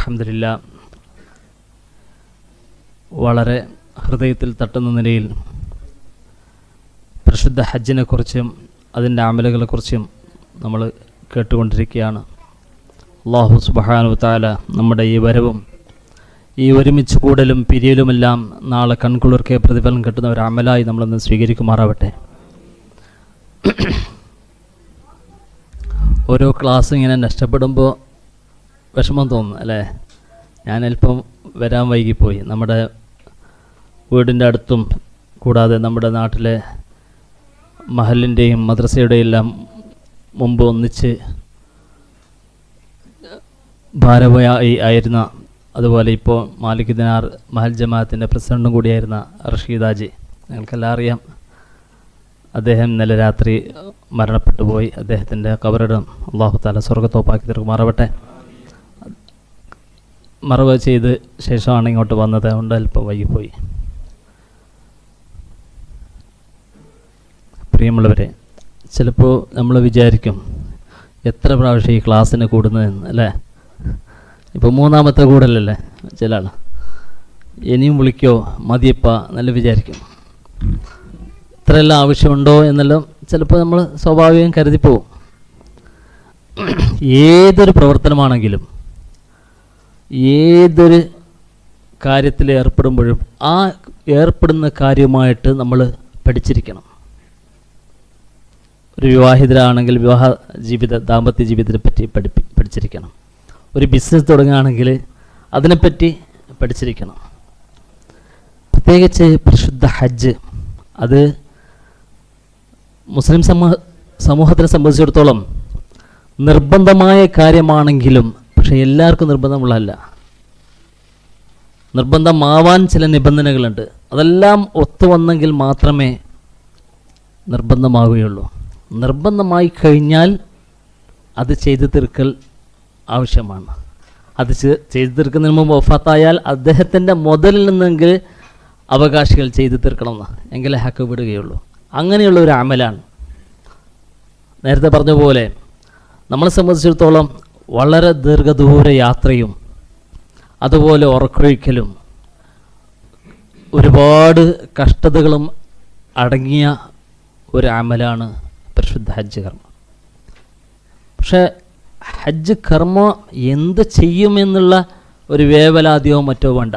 അൽഹംദുലില്ലാഹ് വളരെ ഹൃദയത്തിൽ തട്ടുന്ന നിലയിൽ പരിശുദ്ധ ഹജ്ജിനെക്കുറിച്ചും അതിൻ്റെ അമലുകളെക്കുറിച്ചും നമ്മൾ കേട്ടുകൊണ്ടിരിക്കുകയാണ്. അല്ലാഹു സുബ്ഹാനഹു വതആല നമ്മുടെ ഈ വരവും ഈ ഒരുമിച്ച് കൂടലും പിരിയലുമെല്ലാം നാളെ കൺകുളിർക്കെ പ്രതിഫലം കിട്ടുന്ന ഒരു അമലായി നമ്മളൊന്ന് സ്വീകരിക്കുമാറാവട്ടെ. ഓരോ ക്ലാസ് ഇങ്ങനെ നഷ്ടപ്പെടുമ്പോൾ വിഷമം തോന്നും അല്ലേ? ഞാനല്പം വരാൻ വൈകിപ്പോയി. നമ്മുടെ വീടിൻ്റെ അടുത്തും കൂടാതെ നമ്മുടെ നാട്ടിലെ മഹലിൻ്റെയും മദ്രസയുടെയും എല്ലാം മുമ്പ് ഒന്നിച്ച് ഭാരവാഹി ആയിരുന്ന, അതുപോലെ ഇപ്പോൾ മാലിക് ദിനാർ മഹൽ ജമാഅത്തിൻ്റെ പ്രസിഡൻറ്റും കൂടിയായിരുന്ന റഷീദാജി, ഞങ്ങൾക്കെല്ലാം അറിയാം. അദ്ദേഹം ഇന്നലെ രാത്രി മരണപ്പെട്ടു പോയി. അദ്ദേഹത്തിൻ്റെ ഖബറിടം അല്ലാഹു തആല സ്വർഗ്ഗത്തോപ്പാക്കി തീർക്കുമാറാവട്ടെ. മറവ് ചെയ്ത് ശേഷമാണ് ഇങ്ങോട്ട് വന്നത്, അതുകൊണ്ട് അല്പം വൈകിപ്പോയി. പ്രിയമുള്ളവരെ, ചിലപ്പോൾ നമ്മൾ വിചാരിക്കും എത്ര പ്രാവശ്യം ഈ ക്ലാസ്സിന് കൂടുന്നതെന്ന് അല്ലേ? ഇപ്പോൾ മൂന്നാമത്തെ കൂടലല്ലേ ചില ആൾ. ഇനിയും വിളിക്കോ മതിയപ്പ നല്ല വിചാരിക്കും. ഇത്രയെല്ലാം ആവശ്യമുണ്ടോ എന്നെല്ലാം ചിലപ്പോൾ നമ്മൾ സ്വാഭാവികം കരുതിപ്പോവും. ഏതൊരു പ്രവർത്തനമാണെങ്കിലും ഏതൊരു കാര്യത്തിൽ ഏർപ്പെടുമ്പോഴും ആ ഏർപ്പെടുന്ന കാര്യമായിട്ട് നമ്മൾ പഠിച്ചിരിക്കണം. ഒരു വിവാഹിതരാണെങ്കിൽ വിവാഹ ജീവിത ദാമ്പത്യ ജീവിതത്തെ പറ്റി പഠിച്ചിരിക്കണം. ഒരു ബിസിനസ് തുടങ്ങുകയാണെങ്കിൽ അതിനെപ്പറ്റി പഠിച്ചിരിക്കണം. പ്രത്യേകിച്ച് പരിശുദ്ധ ഹജ്ജ്, അത് മുസ്ലിം സമൂഹത്തിനെ സംബന്ധിച്ചിടത്തോളം നിർബന്ധമായ കാര്യമാണെങ്കിലും പക്ഷേ എല്ലാവർക്കും നിർബന്ധമുള്ളതല്ല. നിർബന്ധമാവാൻ ചില നിബന്ധനകളുണ്ട്. അതെല്ലാം ഒത്തുവന്നെങ്കിൽ മാത്രമേ നിർബന്ധമാവുകയുള്ളൂ. നിർബന്ധമായി കഴിഞ്ഞാൽ അത് ചെയ്തു തീർക്കൽ ആവശ്യമാണ്. അത് ചെയ്തു തീർക്കുന്നതിന് മുമ്പ് വഫാത്തായാൽ അദ്ദേഹത്തിൻ്റെ മുതലിൽ നിന്നെങ്കിൽ അവകാശികൾ ചെയ്തു തീർക്കണമെന്ന്, എങ്കിലേ ഹക്ക് വിടുകയുള്ളൂ. അങ്ങനെയുള്ള ഒരു അമലാണ്. നേരത്തെ പറഞ്ഞ പോലെ നമ്മളെ സംബന്ധിച്ചിടത്തോളം വളരെ ദീർഘദൂര യാത്രയും അതുപോലെ ഉറക്കൊഴിക്കലും ഒരുപാട് കഷ്ടതകളും അടങ്ങിയ ഒരു അമലാണ് പരിശുദ്ധ ഹജ്ജ് കർമ്മം. പക്ഷേ ഹജ്ജ് കർമ്മം എന്ത് ചെയ്യുമെന്നുള്ള ഒരു വേവലാതിയോ മറ്റോ വേണ്ട.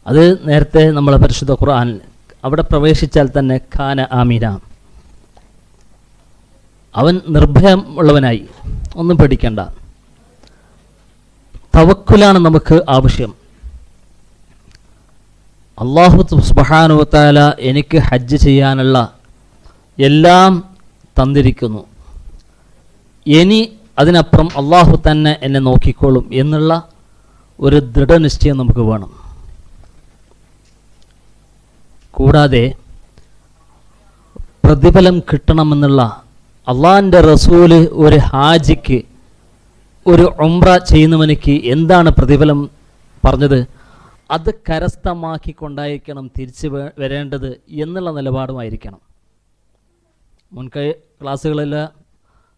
അത് നേരത്തെ നമ്മളെ പരിശുദ്ധ ഖുർആനിൽ അവിടെ പ്രവേശിച്ചാൽ തന്നെ ഖാന ആമീന, അവൻ നിർഭയമുള്ളവനായി, ഒന്നും പേടിക്കണ്ട. തവക്കുലാണ് നമുക്ക് ആവശ്യം. അല്ലാഹു സുബ്ഹാനഹു വ തആല എനിക്ക് ഹജ്ജ് ചെയ്യാനുള്ള എല്ലാം തന്നിരിക്കുന്നു, ഇനി അതിനപ്പുറം അല്ലാഹു തന്നെ എന്നെ നോക്കിക്കോളും എന്നുള്ള ഒരു ദൃഢനിശ്ചയം നമുക്ക് വേണം. കൂടാതെ പ്രതിഫലം കിട്ടണമെന്നുള്ള അള്ളാഹിൻ്റെ റസൂല് ഒരു ഹാജിക്ക്, ഒരു ഉംറ ചെയ്യുന്നവനിക്ക് എന്താണ് പ്രതിഫലം പറഞ്ഞത്? അത് കരസ്ഥമാക്കിക്കൊണ്ടായിരിക്കണം തിരിച്ച് വരേണ്ടത് എന്നുള്ള നിലപാടുമായിരിക്കണം. മുൻകൈ ക്ലാസ്സുകളെല്ലാം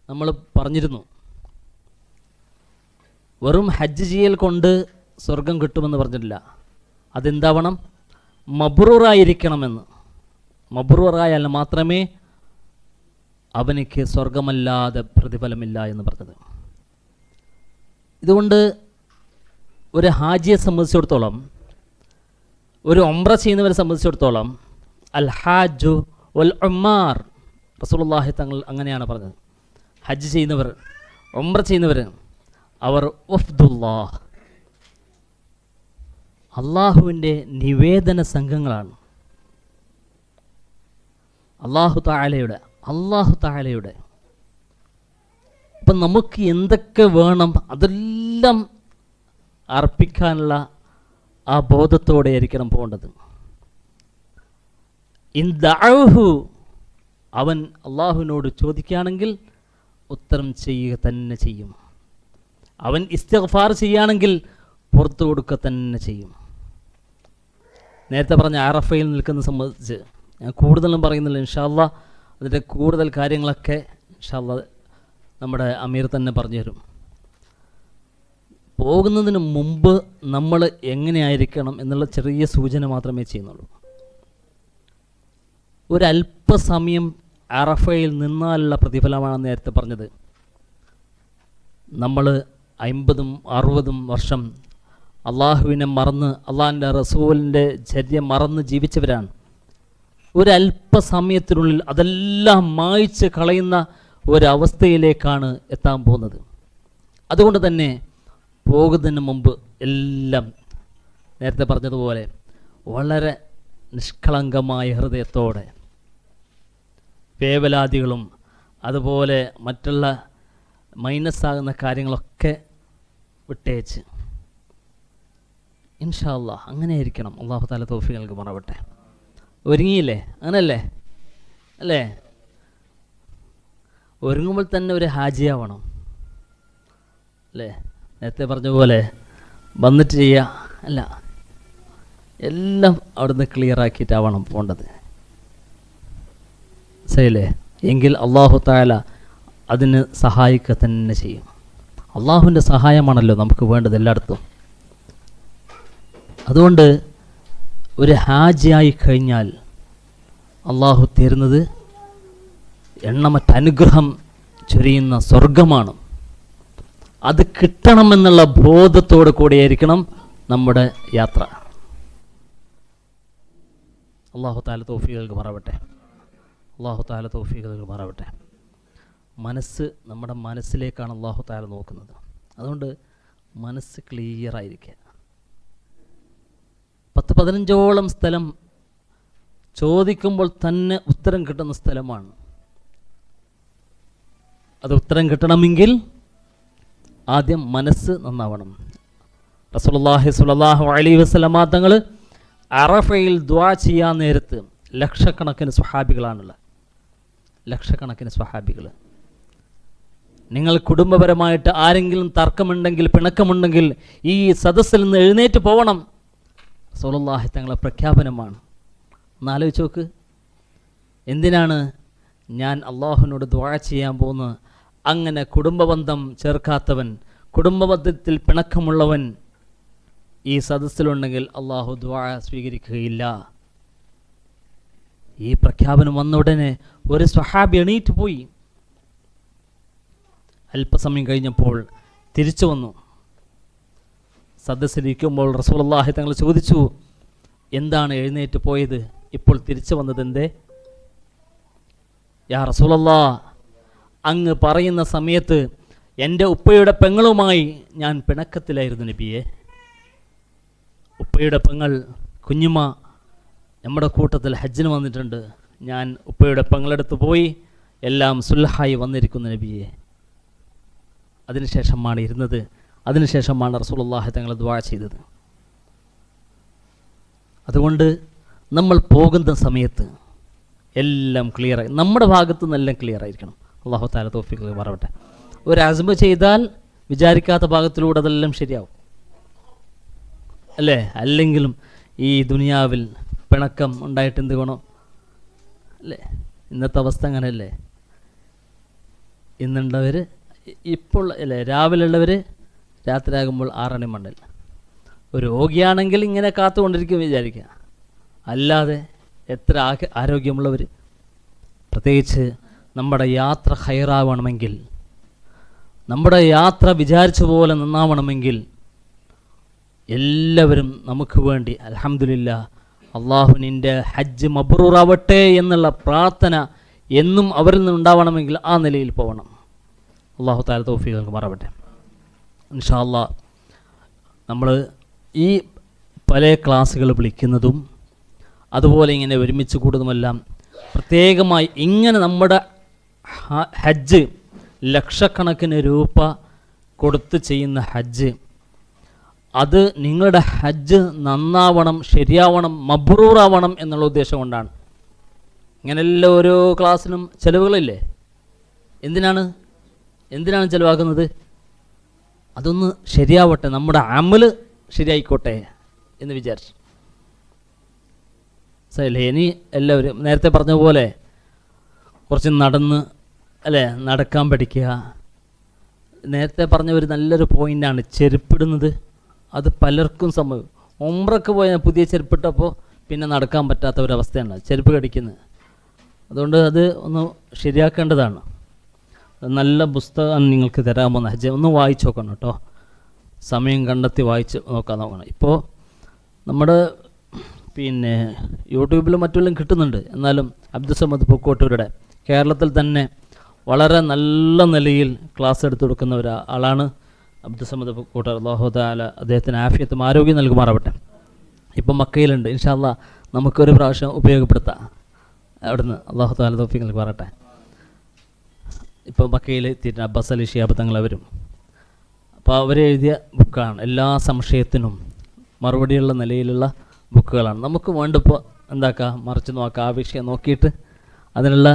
നമ്മൾ പറഞ്ഞിരുന്നു, വെറും ഹജ്ജ് ചെയ്യൽ കൊണ്ട് സ്വർഗം കിട്ടുമെന്ന് പറഞ്ഞിട്ടില്ല. അതെന്താവണം? മബ്റൂറായിരിക്കണമെന്ന്. മബ്റൂറായാൽ മാത്രമേ അവനിക്ക് സ്വർഗമല്ലാതെ പ്രതിഫലമില്ല എന്ന് പറഞ്ഞത്. ഇതുകൊണ്ട് ഒരു ഹാജിയെ സംബന്ധിച്ചിടത്തോളം, ഒരു ഉംറ ചെയ്യുന്നവരെ സംബന്ധിച്ചിടത്തോളം, അൽ ഹാജു വൽ ഉമ്മാർ, റസൂലുള്ളാഹി തങ്ങൾ അങ്ങനെയാണ് പറഞ്ഞത്. ഹജ്ജ് ചെയ്യുന്നവർ, ഉംറ ചെയ്യുന്നവർ, അവർ വഫ്ദുല്ലാഹ്, അള്ളാഹുവിൻ്റെ നിവേദന സംഘങ്ങളാണ്. അള്ളാഹു താലയുടെ അപ്പം നമുക്ക് എന്തൊക്കെ വേണം അതെല്ലാം അർപ്പിക്കാനുള്ള ആ ബോധത്തോടെ ആയിരിക്കണം പോകേണ്ടത്. ഇൻ ദഅഉഹു, അവൻ അള്ളാഹുവിനോട് ചോദിക്കുകയാണെങ്കിൽ ഉത്തരം ചെയ്യുക തന്നെ ചെയ്യും. അവൻ ഇസ്തിഗ്ഫാർ ചെയ്യുകയാണെങ്കിൽ പുറത്തു കൊടുക്കുക തന്നെ ചെയ്യും. നേരത്തെ പറഞ്ഞ അറഫയിൽ നിൽക്കുന്ന സംബന്ധിച്ച് ഞാൻ കൂടുതലും പറയുന്നില്ല. ഇൻഷാ അല്ലാഹ് അതിൻ്റെ കൂടുതൽ കാര്യങ്ങളൊക്കെ ഇൻഷാ അല്ലാഹ് നമ്മുടെ അമീർ തന്നെ പറഞ്ഞു തരും. പോകുന്നതിന് മുമ്പ് നമ്മൾ എങ്ങനെയായിരിക്കണം എന്നുള്ള ചെറിയ സൂചന മാത്രമേ ചെയ്യുന്നുള്ളൂ. ഒരല്പസമയം അറഫയിൽ നിന്നാലുള്ള പ്രതിഫലമാണ് നേരത്തെ പറഞ്ഞത്. നമ്മൾ 50-60 വർഷം അള്ളാഹുവിനെ മറന്ന് അള്ളാഹിൻ്റെ റസൂലിൻ്റെ ചര്യ മറന്ന് ജീവിച്ചവരാണ്. ഒരല്പസമയത്തിനുള്ളിൽ അതെല്ലാം മായ്ച്ച് കളയുന്ന ഒരവസ്ഥയിലേക്കാണ് എത്താൻ പോകുന്നത്. അതുകൊണ്ട് തന്നെ പോകുന്നതിന് മുമ്പ് എല്ലാം നേരത്തെ പറഞ്ഞതുപോലെ വളരെ നിഷ്കളങ്കമായ ഹൃദയത്തോടെ വേവലാതികളും അതുപോലെ മറ്റുള്ള മൈനസ്സാകുന്ന കാര്യങ്ങളൊക്കെ വിട്ടേച്ച് ഇൻഷാ അല്ലാഹ് അങ്ങനെയായിരിക്കണം. അല്ലാഹു തആല തൗഫീഖ് നൽകുമാറാവട്ടെ. ഒരുങ്ങിയില്ലേ? അങ്ങനല്ലേ അല്ലേ? ഒരുങ്ങുമ്പോൾ തന്നെ ഒരു ഹാജിയാവണം അല്ലേ? നേരത്തെ പറഞ്ഞ പോലെ വന്നിട്ട് ചെയ്യുക അല്ല, എല്ലാം അവിടുന്ന് ക്ലിയർ ആക്കിയിട്ടാവണം പോകേണ്ടത്. ശരിയല്ലേ? എങ്കിൽ അല്ലാഹു തആല അതിന് സഹായിക്കുക തന്നെ ചെയ്യും. അള്ളാഹുവിൻ്റെ സഹായമാണല്ലോ നമുക്ക് വേണ്ടത് എല്ലായിടത്തും. അതുകൊണ്ട് ഒരു ഹാജിയായി കഴിഞ്ഞാൽ അള്ളാഹു തരുന്നത് എണ്ണമറ്റ അനുഗ്രഹം ചൊരിയുന്ന സ്വർഗമാണ്. അത് കിട്ടണമെന്നുള്ള ബോധത്തോടു കൂടിയായിരിക്കണം നമ്മുടെ യാത്ര. അല്ലാഹു തആല തൗഫീഖ് നൽകുമാറാവട്ടെ. അല്ലാഹു തആല തൗഫീഖ് നൽകുമാറാവട്ടെ. നമ്മുടെ മനസ്സിലേക്കാണ് അല്ലാഹു തആല നോക്കുന്നത്. അതുകൊണ്ട് മനസ്സ് ക്ലിയർ ആയിരിക്കുക. 10-15ഓളം സ്ഥലം ചോദിക്കുമ്പോൾ തന്നെ ഉത്തരം കിട്ടുന്ന സ്ഥലമാണ്. അത് ഉത്തരം കിട്ടണമെങ്കിൽ ആദ്യം മനസ്സ് നന്നാവണം. റസൂലുള്ളാഹി സ്വല്ലല്ലാഹു അലൈഹി വസല്ലമ തങ്ങൾ അറഫയിൽ ദുആ ചെയ്യാൻ നേരത്ത് ലക്ഷക്കണക്കിന് സ്വഹാബികളാണുള്ളത്. ലക്ഷക്കണക്കിന് സ്വഹാബികൾ. നിങ്ങൾ കുടുംബപരമായിട്ട് ആരെങ്കിലും തർക്കമുണ്ടെങ്കിൽ പിണക്കമുണ്ടെങ്കിൽ ഈ സദസ്സിൽ നിന്ന് എഴുന്നേറ്റ് പോകണം. റസൂലുള്ളാഹി തങ്ങളുടെ പ്രഖ്യാപനമാണ്. ഒന്ന് ആലോചിച്ച് നോക്ക്. എന്തിനാണ് ഞാൻ അള്ളാഹുവിനോട് ദുആ ചെയ്യാൻ പോകുന്നത്? അങ്ങനെ കുടുംബബന്ധം ചേർക്കാത്തവൻ, കുടുംബബന്ധത്തിൽ പിണക്കമുള്ളവൻ ഈ സദസ്സിലുണ്ടെങ്കിൽ അള്ളാഹു ദുആ സ്വീകരിക്കുകയില്ല. ഈ പ്രഖ്യാപനം വന്ന ഉടനെ ഒരു സ്വഹാബി എണീറ്റ് പോയി. അല്പസമയം കഴിഞ്ഞപ്പോൾ തിരിച്ചു വന്നു. സദസ്സിലിരിക്കുമ്പോൾ റസൂലുള്ളാഹി തങ്ങൾ ചോദിച്ചു, എന്താണ് എഴുന്നേറ്റ് പോയത്? ഇപ്പോൾ തിരിച്ചു വന്നത് എന്തേ? യാ റസൂലല്ലാഹ്, അങ്ങ് പറയുന്ന സമയത്ത് എൻ്റെ ഉപ്പയുടെ പെങ്ങളുമായി ഞാൻ പിണക്കത്തിലായിരുന്നു നബിയെ. ഉപ്പയുടെ പെങ്ങൾ കുഞ്ഞുമ്മ നമ്മുടെ കൂട്ടത്തിൽ ഹജ്ജിന് വന്നിട്ടുണ്ട്. ഞാൻ ഉപ്പയുടെ പെങ്ങളടുത്ത് പോയി എല്ലാം സുൽഹായി വന്നിരിക്കുന്നു നബിയെ. അതിനുശേഷമാണ് ഇരുന്നത്. അതിനുശേഷമാണ് റസൂലുള്ളാഹി തങ്ങൾ ദുആ ചെയ്തത്. അതുകൊണ്ട് നമ്മൾ പോകുന്ന സമയത്ത് എല്ലാം ക്ലിയറായി, നമ്മുടെ ഭാഗത്തു നിന്നെല്ലാം ക്ലിയർ ആയിരിക്കണം. അല്ലാഹു തആല തൗഫീഖ് നൽകുമാറാവട്ടെ. ഒരു അസ്മ ചെയ്താൽ വിചാരിക്കാത്ത ഭാഗത്തിലൂടെ അതെല്ലാം ശരിയാവും അല്ലേ? അല്ലെങ്കിലും ഈ ദുനിയാവിൽ പിണക്കം ഉണ്ടായിട്ട് എന്ത് വേണം അല്ലേ? ഇന്നത്തെ അവസ്ഥ അങ്ങനെയല്ലേ? ഇന്നുള്ളവർ ഇപ്പോൾ അല്ലേ, രാവിലെ ഉള്ളവർ രാത്രിയാകുമ്പോൾ 6 മണി. ഒരു രോഗിയാണെങ്കിൽ ഇങ്ങനെ കാത്തുകൊണ്ടിരിക്കും വിചാരിക്കുക. അല്ലാതെ എത്ര ആരോഗ്യമുള്ളവർ. പ്രത്യേകിച്ച് നമ്മുടെ യാത്ര ഹൈറാവണമെങ്കിൽ, നമ്മുടെ യാത്ര വിചാരിച്ച പോലെ നന്നാവണമെങ്കിൽ എല്ലാവരും നമുക്ക് വേണ്ടി അൽഹംദുലില്ലാ അള്ളാഹു നിൻ്റെ ഹജ്ജ് മബ്റൂറാവട്ടെ എന്നുള്ള പ്രാർത്ഥന എന്നും അവരിൽ നിന്നുണ്ടാവണമെങ്കിൽ ആ നിലയിൽ പോകണം. അല്ലാഹു തആല തൗഫീഖ് നൽകുമാറാവട്ടെ. ഇൻഷാ അല്ലാഹ് നമ്മൾ ഈ പല ക്ലാസ്സുകൾ വിളിക്കുന്നതും അതുപോലെ ഇങ്ങനെ ഒരുമിച്ച് കൂടുന്നതുമെല്ലാം പ്രത്യേകമായി ഇങ്ങനെ നമ്മുടെ ഹജ്ജ് ലക്ഷക്കണക്കിന് രൂപ കൊടുത്ത് ചെയ്യുന്ന ഹജ്ജ്, അത് നിങ്ങളുടെ ഹജ്ജ് നന്നാവണം, ശരിയാവണം, മബ്റൂറാവണം എന്നുള്ള ഉദ്ദേശം കൊണ്ടാണ്. ഇങ്ങനെല്ലാം ഓരോ ക്ലാസ്സിനും ചിലവുകളില്ലേ? എന്തിനാണ് ചിലവാക്കുന്നത്? അതൊന്ന് ശരിയാവട്ടെ, നമ്മുടെ അമല് ശരിയായിക്കോട്ടെ എന്ന് വിചാരിച്ചു. സല്ലേ? ഇനി എല്ലാവരും നേരത്തെ പറഞ്ഞ പോലെ കുറച്ച് നടക്കാൻ പഠിക്കുക, നേരത്തെ പറഞ്ഞ ഒരു നല്ലൊരു പോയിൻ്റാണ് ചെരുപ്പിടുന്നത്. അത് പലർക്കും സംഭവം. ഉംറയ്ക്ക് പോയ പുതിയ ചെരുപ്പിട്ടപ്പോൾ പിന്നെ നടക്കാൻ പറ്റാത്ത ഒരവസ്ഥയാണ്, ചെരുപ്പ് കടിക്കുന്നത്. അതുകൊണ്ട് അത് ഒന്ന് ശരിയാക്കേണ്ടതാണ്. നല്ല പുസ്തകമാണ് നിങ്ങൾക്ക് തരാൻ പോകുന്ന ഹജ്ജ്, ഒന്ന് വായിച്ച് നോക്കണം കേട്ടോ. സമയം കണ്ടെത്തി വായിച്ച് നോക്കണം. ഇപ്പോൾ നമ്മുടെ പിന്നെ യൂട്യൂബിലും മറ്റുമെല്ലാം കിട്ടുന്നുണ്ട്. എന്നാലും അബ്ദുസമദ് പൂക്കോട്ടൂരുടെ കേരളത്തിൽ തന്നെ വളരെ നല്ല നിലയിൽ ക്ലാസ് എടുത്തു കൊടുക്കുന്ന ഒരാളാണ് അബ്ദുസമദ് പൂക്കോട്ടൂർ. അല്ലാഹു തആല അദ്ദേഹത്തിന് ആഫിയത്തും ആരോഗ്യം നൽകുമാറാവട്ടെ. ഇപ്പം മക്കയിലുണ്ട്. ഇൻഷാ അല്ലാഹ് നമുക്കൊരു പ്രാവശ്യം ഉപയോഗപ്പെടുത്താം അവിടുന്ന്. അല്ലാഹു തആല തൗഫീഖ് നൽകുമാറാവട്ടെ. ഇപ്പോൾ മക്കയിൽ എത്തിയിട്ട് അബ്ബാസ് അലി ശിഹാബ് തങ്ങളവരും അപ്പോൾ അവരെഴുതിയ ബുക്കാണ്. എല്ലാ സംശയത്തിനും മറുപടിയുള്ള നിലയിലുള്ള ബുക്കുകളാണ്. നമുക്ക് വേണ്ടപ്പോൾ എന്താക്കുക, മറിച്ച് നോക്കുക, ആ വിഷയം നോക്കിയിട്ട് അതിനുള്ള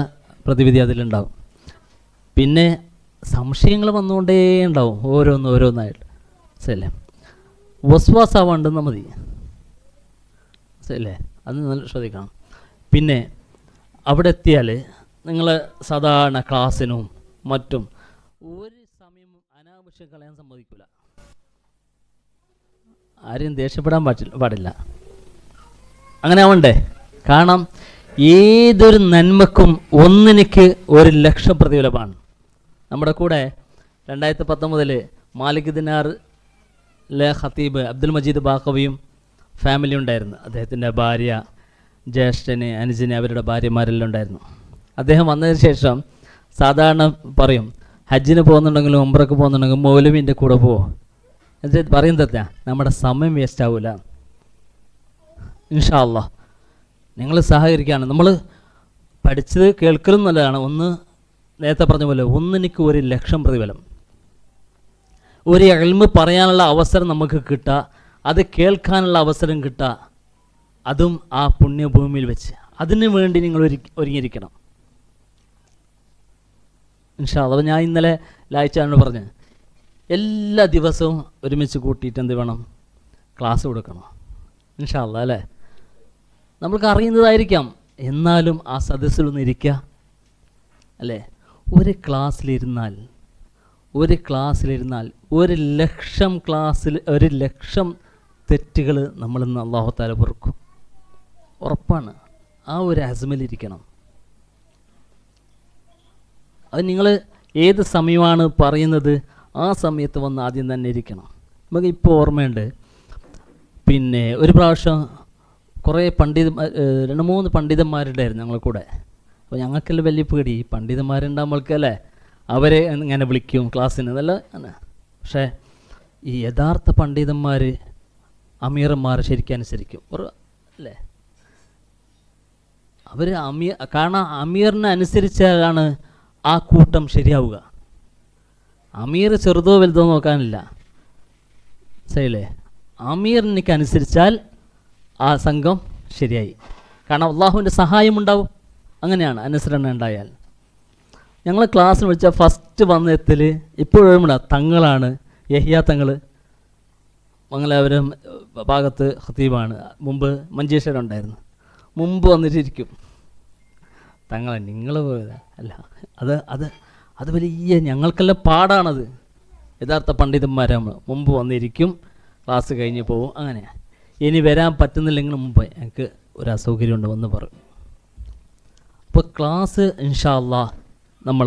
പ്രതിവിധി അതിലുണ്ടാവും. പിന്നെ സംശയങ്ങൾ വന്നുകൊണ്ടേ ഉണ്ടാവും, ഓരോന്നായിട്ട്. ശരിയല്ലേ? വസ്വാസാവാണ്ടെന്നാൽ മതി. ശരിയല്ലേ? അത് നല്ല ശ്രദ്ധിക്കണം. പിന്നെ അവിടെ എത്തിയാൽ നിങ്ങൾ സാധാരണ ക്ലാസ്സിനും മറ്റും ഒരു സമയം അനാവശ്യം കളയാൻ സമ്മതിക്കില്ല. ആരെയും ദേഷ്യപ്പെടാൻ പാടില്ല. അങ്ങനെ ആവണ്ടേ? കാരണം ഏതൊരു നന്മക്കും ഒന്നിനിക്ക് 1,00,000 പ്രതിഫലമാണ്. നമ്മുടെ കൂടെ 2019 മാലിക് ദിനാറിലെ ഖത്തീബ് അബ്ദുൽ മജീദ് ബാഖവിയും ഫാമിലി ഉണ്ടായിരുന്നു. അദ്ദേഹത്തിൻ്റെ ഭാര്യ, ജ്യേഷ്ഠന്, അനുജന്, അവരുടെ ഭാര്യമാരെല്ലാം ഉണ്ടായിരുന്നു. അദ്ദേഹം വന്നതിന് ശേഷം സാധാരണ പറയും, ഹജ്ജിന് പോകുന്നുണ്ടെങ്കിലും ഉംറയ്ക്ക് പോകുന്നുണ്ടെങ്കിലും മൗലവിൻ്റെ കൂടെ പോകും. എന്നിട്ട് പറയുന്നത് നമ്മുടെ സമയം വേസ്റ്റ് ആവില്ല. ഇൻഷാ അല്ലാഹ് നിങ്ങൾ സഹകരിക്കുകയാണ്. നമ്മൾ പഠിച്ചത് കേൾക്കലും നല്ലതാണ്. ഒന്ന് നേരത്തെ പറഞ്ഞ പോലെ ഒന്നിനിക്ക് 1,00,000 പ്രതിഫലം. ഒരു ഇൽമ് പറയാനുള്ള അവസരം നമുക്ക് കിട്ടുക, അത് കേൾക്കാനുള്ള അവസരം കിട്ടുക, അതും ആ പുണ്യഭൂമിയിൽ വെച്ച്. അതിനു വേണ്ടി നിങ്ങൾ ഒരുങ്ങിയിരിക്കണം ഇൻഷാ അല്ലാഹ്. അപ്പോൾ ഞാൻ ഇന്നലെ ലായിച്ചാണ് പറഞ്ഞ് എല്ലാ ദിവസവും ഒരുമിച്ച് കൂട്ടിയിട്ട് എന്ത് വേണം, ക്ലാസ് കൊടുക്കണം ഇൻഷാ അല്ലാഹ്. അല്ലേ? നമ്മൾക്ക് അറിയുന്നതായിരിക്കാം, എന്നാലും ആ സദസ്സിലൊന്ന് ഇരിക്കുക. അല്ലേ? ഒരു ക്ലാസ്സിലിരുന്നാൽ 1,00,000 ക്ലാസ്സിൽ 1,00,000 തെറ്റുകൾ നമ്മളിന്ന് അല്ലാഹു തആല പൊറുക്കും. ഉറപ്പാണ്. ആ ഒരു അസ്മിലിരിക്കണം. അത് നിങ്ങൾ ഏത് സമയമാണ് പറയുന്നത് ആ സമയത്ത് വന്ന് ആദ്യം തന്നെ ഇരിക്കണം. നമുക്ക് ഇപ്പോൾ ഓർമ്മയുണ്ട്, പിന്നെ ഒരു പ്രാവശ്യം കുറേ 2-3 പണ്ഡിതന്മാരുണ്ടായിരുന്നു ഞങ്ങളെ കൂടെ. അപ്പോൾ ഞങ്ങൾക്കെല്ലാം വലിയ പേടി, ഈ പണ്ഡിതന്മാരുണ്ടാകുമ്പോഴേക്കല്ലേ അവരെ ഇങ്ങനെ വിളിക്കും ക്ലാസ്സിന് നല്ല. പക്ഷേ ഈ യഥാർത്ഥ പണ്ഡിതന്മാർ അമീറന്മാർ ശരിക്കും അനുസരിക്കും അല്ലേ? അവർ കാരണം അമീറിനെ അനുസരിച്ചാലാണ് ആ കൂട്ടം ശരിയാവുക. അമീർ ചെറുതോ വലുതോ നോക്കാനില്ല. ശരിയല്ലേ? അമീറിനേക്ക് അനുസരിച്ചാൽ ആ സംഘം ശരിയായി. കാരണം അള്ളാഹുവിൻ്റെ സഹായമുണ്ടാവും. അങ്ങനെയാണ് അനുസരണ ഉണ്ടായാൽ. ഞങ്ങൾ ക്ലാസ്സിന് വിളിച്ചാൽ ഫസ്റ്റ് വന്നെത്തൽ ഇപ്പോഴും തങ്ങളാണ്, യഹ്യ തങ്ങൾ. മംഗലാപുരം ഭാഗത്ത് ഖത്തീബാണ്. മുമ്പ് മഞ്ചേശ്വരം മുമ്പ് വന്നിട്ടിരിക്കും. തങ്ങളെ നിങ്ങൾ അല്ല, അത് വലിയ ഞങ്ങൾക്കെല്ലാം പാടാണത്. യഥാർത്ഥ പണ്ഡിതന്മാരാണ്. മുമ്പ് വന്നിരിക്കും, ക്ലാസ് കഴിഞ്ഞ് പോവും. അങ്ങനെ ഇനി വരാൻ പറ്റുന്നില്ലെങ്കിൽ മുമ്പ് എനിക്ക് ഒരു അസൗകര്യമുണ്ട് വന്ന് പറയും. അപ്പോൾ ക്ലാസ് ഇൻഷാ അല്ലാഹ് നമ്മൾ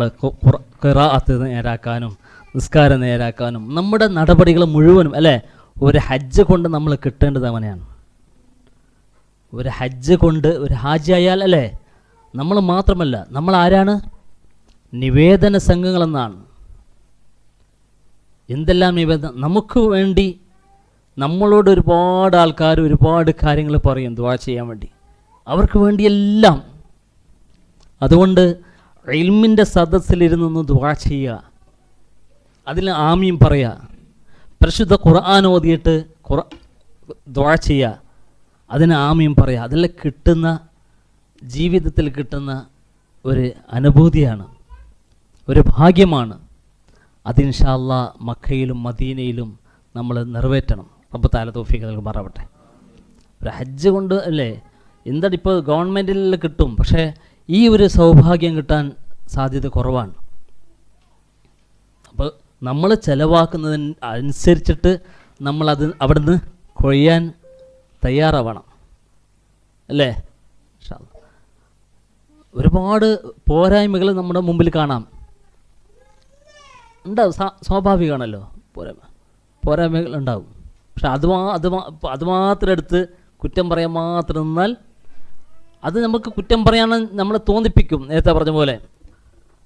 ഖിറാഅത്ത് നേരാക്കാനും നിസ്കാരം നേരാക്കാനും നമ്മുടെ നടപടികൾ മുഴുവനും അല്ലേ ഒരു ഹജ്ജ് കൊണ്ട് നമ്മൾ കിട്ടേണ്ടത് അങ്ങനെയാണ്. ഒരു ഹജ്ജ് കൊണ്ട് ഒരു ഹാജി ആയാൽ അല്ലേ നമ്മൾ മാത്രമല്ല, നമ്മൾ ആരാണ്? നിവേദന സംഘങ്ങളെന്നാണ്. എന്തെല്ലാം നിവേദനം നമുക്ക് വേണ്ടി നമ്മളോട് ഒരുപാട് ആൾക്കാർ ഒരുപാട് കാര്യങ്ങൾ പറയും ദുആ ചെയ്യാൻ വേണ്ടി, അവർക്ക് വേണ്ടിയെല്ലാം. അതുകൊണ്ട് ഇൽമിൻ്റെ സദസ്സിലിരുന്നൊന്ന് ദുആ ചെയ്യുക, അതിൽ ആമീൻ പറയുക, പരിശുദ്ധ ഖുർആൻ ഓതിയിട്ട് ദുആ ചെയ്യുക, അതിന് ആമീൻ പറയുക. അതെല്ലാം കിട്ടുന്ന ജീവിതത്തിൽ കിട്ടുന്ന ഒരു അനുഭൂതിയാണ്, ഒരു ഭാഗ്യമാണ്. അത് ഇൻഷാ അല്ലാഹ് മക്കയിലും മദീനയിലും നമ്മൾ നിറവേറ്റണം. റബ്ബ് തആല തൗഫീഖ് നൽകുമാറാവട്ടെ. ഒരു ഹജ്ജ് കൊണ്ട് അല്ലേ എന്താണ് ഇപ്പോൾ ഗവൺമെൻറ്റിൽ കിട്ടും, പക്ഷേ ഈ ഒരു സൗഭാഗ്യം കിട്ടാൻ സാധ്യത കുറവാണ്. അപ്പോൾ നമ്മൾ ചിലവാക്കുന്നതിന് അനുസരിച്ചിട്ട് നമ്മളത് അവിടുന്ന് കൊയ്യാൻ തയ്യാറാവണം, അല്ലേ? ഒരുപാട് പോരായ്മകൾ നമ്മുടെ മുമ്പിൽ കാണാം, ഉണ്ടാവും, സ്വാഭാവികമാണല്ലോ. പോരായ്മകൾ ഉണ്ടാവും. പക്ഷെ അത് മാത്രം എടുത്ത് കുറ്റം പറയാൻ മാത്രം നിന്നാൽ അത് നമുക്ക് കുറ്റം പറയാൻ നമ്മളെ തോന്നിപ്പിക്കും. നേരത്തെ പറഞ്ഞ പോലെ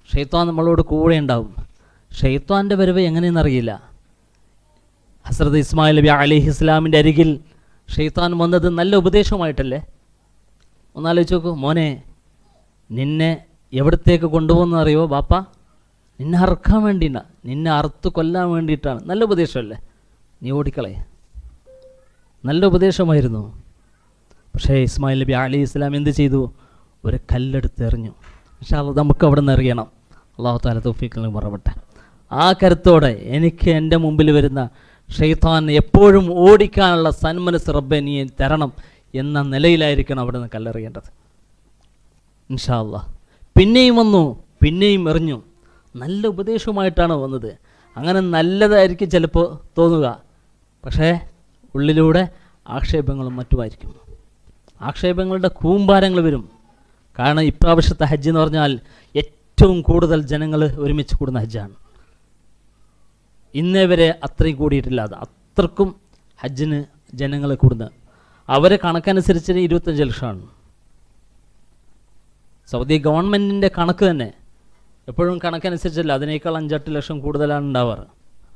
ഷൈത്വാൻ നമ്മളോട് കൂടെ ഉണ്ടാവും. ഷൈത്വാൻ്റെ വരവ് എങ്ങനെയെന്നറിയില്ല. ഹസ്രത്ത് ഇസ്മായിൽ നബി അലൈഹി ഇസ്ലാമിൻ്റെ അരികിൽ ഷൈത്താൻ വന്നത് നല്ല ഉപദേശമായിട്ടല്ലേ? ഒന്നാലോചിച്ച് നോക്കൂ. മോനെ, നിന്നെ എവിടത്തേക്ക് കൊണ്ടുപോകുന്നറിയോ ബാപ്പ? നിന്നെ അറുക്കാൻ വേണ്ടിയിട്ടാണ്, നിന്നെ അറുത്ത് കൊല്ലാൻ വേണ്ടിയിട്ടാണ്. നല്ല ഉപദേശമല്ലേ? നീ ഓടിക്കളയെ. നല്ല ഉപദേശമായിരുന്നു. പക്ഷേ ഇസ്മായിൽ നബി അലൈഹി ഇസ്ലാം എന്ത് ചെയ്തു? ഒരു കല്ലെടുത്ത് എറിഞ്ഞു. പക്ഷേ അത് നമുക്ക് അവിടെ നിന്ന് എറിയണം. അല്ലാഹു തആല തൗഫീഖ് പറയട്ടെ. ആ കരുത്തോടെ എനിക്ക് എൻ്റെ മുമ്പിൽ വരുന്ന ഷൈത്താൻ എപ്പോഴും ഓടിക്കാനുള്ള സന്മനസ് റബ്ബെ നീ തരണം എന്ന നിലയിലായിരിക്കണം അവിടെ നിന്ന് കല്ലെറിയേണ്ടത്. ഇൻഷാ അല്ലാഹ്. പിന്നെയും വന്നു, പിന്നെയും എറിഞ്ഞു. നല്ല ഉപദേശവുമായിട്ടാണ് വന്നത്. അങ്ങനെ നല്ലതായിരിക്കും ചിലപ്പോൾ തോന്നുക, പക്ഷേ ഉള്ളിലൂടെ ആക്ഷേപങ്ങളും മറ്റുമായിരിക്കും. ആക്ഷേപങ്ങളുടെ കൂമ്പാരങ്ങൾ വരും. കാരണം ഇപ്രാവശ്യത്തെ ഹജ്ജ് എന്ന് പറഞ്ഞാൽ ഏറ്റവും കൂടുതൽ ജനങ്ങൾ ഒരുമിച്ച് കൂടുന്ന ഹജ്ജാണ്. ഇന്നേ വരെ അത്രയും കൂടിയിട്ടില്ല. അത് അത്രക്കും ഹജ്ജിന് ജനങ്ങൾ കൂടുന്നത്. അവരെ കണക്കനുസരിച്ച് 25 ലക്ഷമാണ്. സൗദി ഗവൺമെൻറ്റിൻ്റെ കണക്ക് തന്നെ എപ്പോഴും കണക്കനുസരിച്ചല്ല, അതിനേക്കാൾ 5-8 ലക്ഷം കൂടുതലാണ് ഉണ്ടാവാറ്.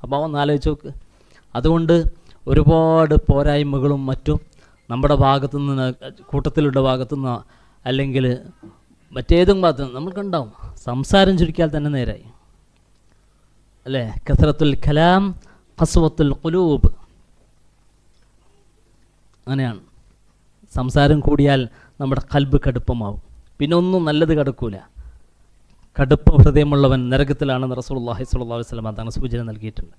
അപ്പോൾ ഒന്ന് ആലോചിച്ച് നോക്ക്. അതുകൊണ്ട് ഒരുപാട് പോരായ്മകളും മറ്റും നമ്മുടെ ഭാഗത്തു നിന്ന്, കൂട്ടത്തിലുള്ള ഭാഗത്തു നിന്ന്, അല്ലെങ്കിൽ മറ്റേതും ഭാഗത്തു നിന്ന് നമുക്കുണ്ടാവും. സംസാരം ചുരുക്കിയാൽ തന്നെ നേരായി, അല്ലേ? കസറത്തുൽ കലാം ഖസ്വത്തുൽ ഖുലൂബ്. അങ്ങനെയാണ്. സംസാരം കൂടിയാൽ നമ്മുടെ ഖൽബ് കടുപ്പമാവും. പിന്നെ ഒന്നും നല്ലത് കടക്കൂല. കടുപ്പ ഹൃദയമുള്ളവൻ നരകത്തിലാണെന്ന് റസൂലുള്ളാഹി സ്വല്ലല്ലാഹു അലൈഹി വസല്ലം തങ്ങൾ സൂചന നൽകിയിട്ടുണ്ട്.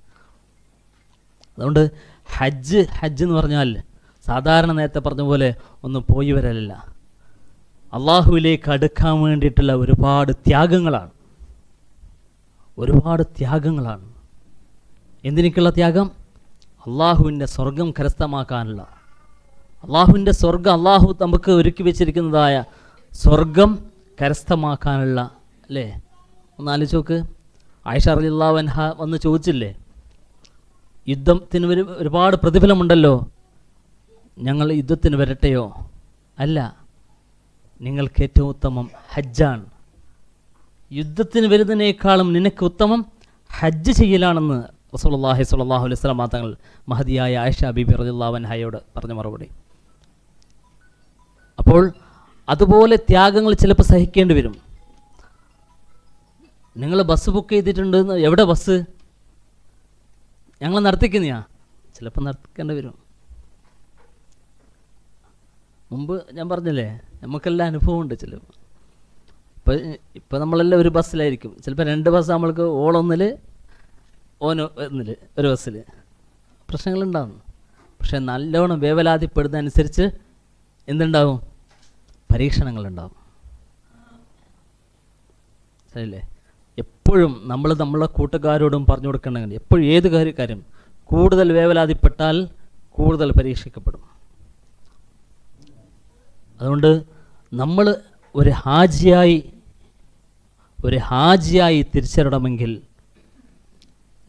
അതുകൊണ്ട് ഹജ്ജ് എന്ന് പറഞ്ഞാൽ സാധാരണ നേരത്തെ പറഞ്ഞ പോലെ ഒന്ന് പോയി വരലല്ല. അള്ളാഹുവിലേക്ക് അടുക്കാൻ വേണ്ടിയിട്ടുള്ള ഒരുപാട് ത്യാഗങ്ങളാണ്. എന്തിനൊക്കെയുള്ള ത്യാഗം? അള്ളാഹുവിൻ്റെ സ്വർഗം കരസ്ഥമാക്കാനുള്ള. അള്ളാഹുവിൻ്റെ സ്വർഗം, അള്ളാഹു നമുക്ക് ഒരുക്കി വെച്ചിരിക്കുന്നതായ സ്വർഗം കരസ്ഥമാക്കാനുള്ള, അല്ലേ? ഒന്ന് ആലോചിച്ച് നോക്ക്. ആയിഷ റളിയല്ലാഹു അൻഹ വന്ന് ചോദിച്ചില്ലേ, യുദ്ധത്തിന് ഒരുപാട് പ്രതിഫലമുണ്ടല്ലോ, ഞങ്ങൾ യുദ്ധത്തിന് വരട്ടെയോ? അല്ല, നിങ്ങൾക്ക് ഏറ്റവും ഉത്തമം ഹജ്ജാണ്. യുദ്ധത്തിന് വരുന്നതിനേക്കാളും നിനക്ക് ഉത്തമം ഹജ്ജ് ചെയ്യലാണെന്ന് റസൂലുള്ളാഹി സ്വല്ലല്ലാഹു അലൈഹി വസല്ലം തങ്ങൾ മഹദിയായ ആയിഷ ബീബി റളിയല്ലാഹു അൻഹയോട് പറഞ്ഞ മറുപടി. അപ്പോൾ അതുപോലെ ത്യാഗങ്ങൾ ചിലപ്പോൾ സഹിക്കേണ്ടി വരും. നിങ്ങൾ ബസ് ബുക്ക് ചെയ്തിട്ടുണ്ട്, എവിടെ ബസ്? ഞങ്ങൾ നടത്തിക്കുന്നയാ? ചിലപ്പോൾ നടത്തിക്കേണ്ടി വരും. മുമ്പ് ഞാൻ പറഞ്ഞില്ലേ, നമുക്കെല്ലാം അനുഭവമുണ്ട്. ചിലപ്പോൾ ഇപ്പം നമ്മളെല്ലാം ഒരു ബസ്സിലായിരിക്കും. ചിലപ്പോൾ 2 ബസ് നമ്മൾക്ക് ഓളൊന്നിൽ ഒന്നിൽ ഒരു ബസ്സിൽ പ്രശ്നങ്ങളുണ്ടാകും. പക്ഷെ നല്ലോണം വേവലാതിപ്പെടുന്നതനുസരിച്ച് എന്തുണ്ടാവും? പരീക്ഷണങ്ങളുണ്ടാവും. ശരിയല്ലേ? എപ്പോഴും നമ്മൾ നമ്മളെ കൂട്ടുകാരോടും പറഞ്ഞു കൊടുക്കണമെങ്കിൽ എപ്പോഴും ഏത് കാര്യം കൂടുതൽ വേവലാതിപ്പെട്ടാൽ കൂടുതൽ പരീക്ഷിക്കപ്പെടും. അതുകൊണ്ട് നമ്മൾ ഒരു ഹാജിയായി തിരിച്ചറിയണമെങ്കിൽ,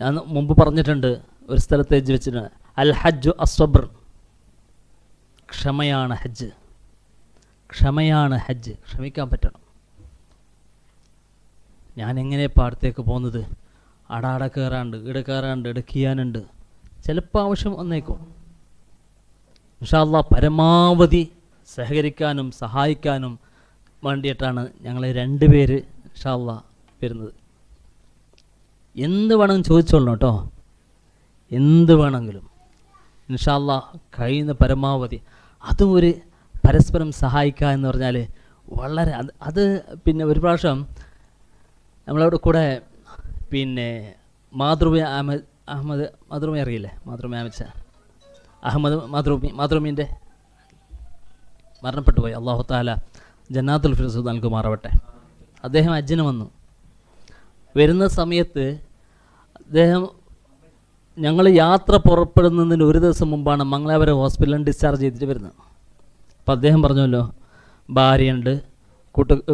ഞാൻ മുമ്പ് പറഞ്ഞിട്ടുണ്ട്, ഒരു സ്ഥലത്ത് എഴുതി വെച്ചിട്ടുണ്ട്, അൽ ഹജ്ജു അസ്വബ്ർ, ക്ഷമയാണ് ഹജ്ജ്. ക്ഷമിക്കാൻ പറ്റണം. ഞാൻ എങ്ങനെ പാടത്തേക്ക് പോകുന്നത്? അടാട കയറാണ്ട്, ഇടക്കിയാനുണ്ട്. ചിലപ്പോൾ ആവശ്യം വന്നേക്കും. ഇൻഷാ അല്ലാഹ് പരമാവധി സഹകരിക്കാനും സഹായിക്കാനും വേണ്ടിയിട്ടാണ് ഞങ്ങൾ 2 പേര് ഇൻഷാ അല്ലാഹ് വരുന്നത്. എന്ത് വേണമെങ്കിലും ചോദിച്ചോളണം കേട്ടോ, എന്ത് വേണമെങ്കിലും ഇൻഷാ അല്ലാഹ് കഴിയുന്ന പരമാവധി. അതും ഒരു പരസ്പരം സഹായിക്കുക എന്ന് പറഞ്ഞാൽ വളരെ അത് പിന്നെ ഒരു പ്രാവശ്യം നമ്മളവിടെ കൂടെ പിന്നെ മാതൃമി അറിയില്ലേ? മാതൃമീൻ്റെ മരണപ്പെട്ടു പോയി. അല്ലാഹു തആല ജന്നാത്തുൽ ഫിർദൗസ് നൽകുമാറാവട്ടെ. അദ്ദേഹം ഹജ്ജിന് വരുന്ന സമയത്ത് അദ്ദേഹം ഞങ്ങൾ യാത്ര പുറപ്പെടുന്നതിന് ഒരു ദിവസം മുമ്പാണ് മംഗലാപുരം ഹോസ്പിറ്റലിൽ ഡിസ്ചാർജ് ചെയ്തിട്ട് വരുന്നത്. അപ്പോൾ അദ്ദേഹം പറഞ്ഞല്ലോ, ഭാര്യയുണ്ട്,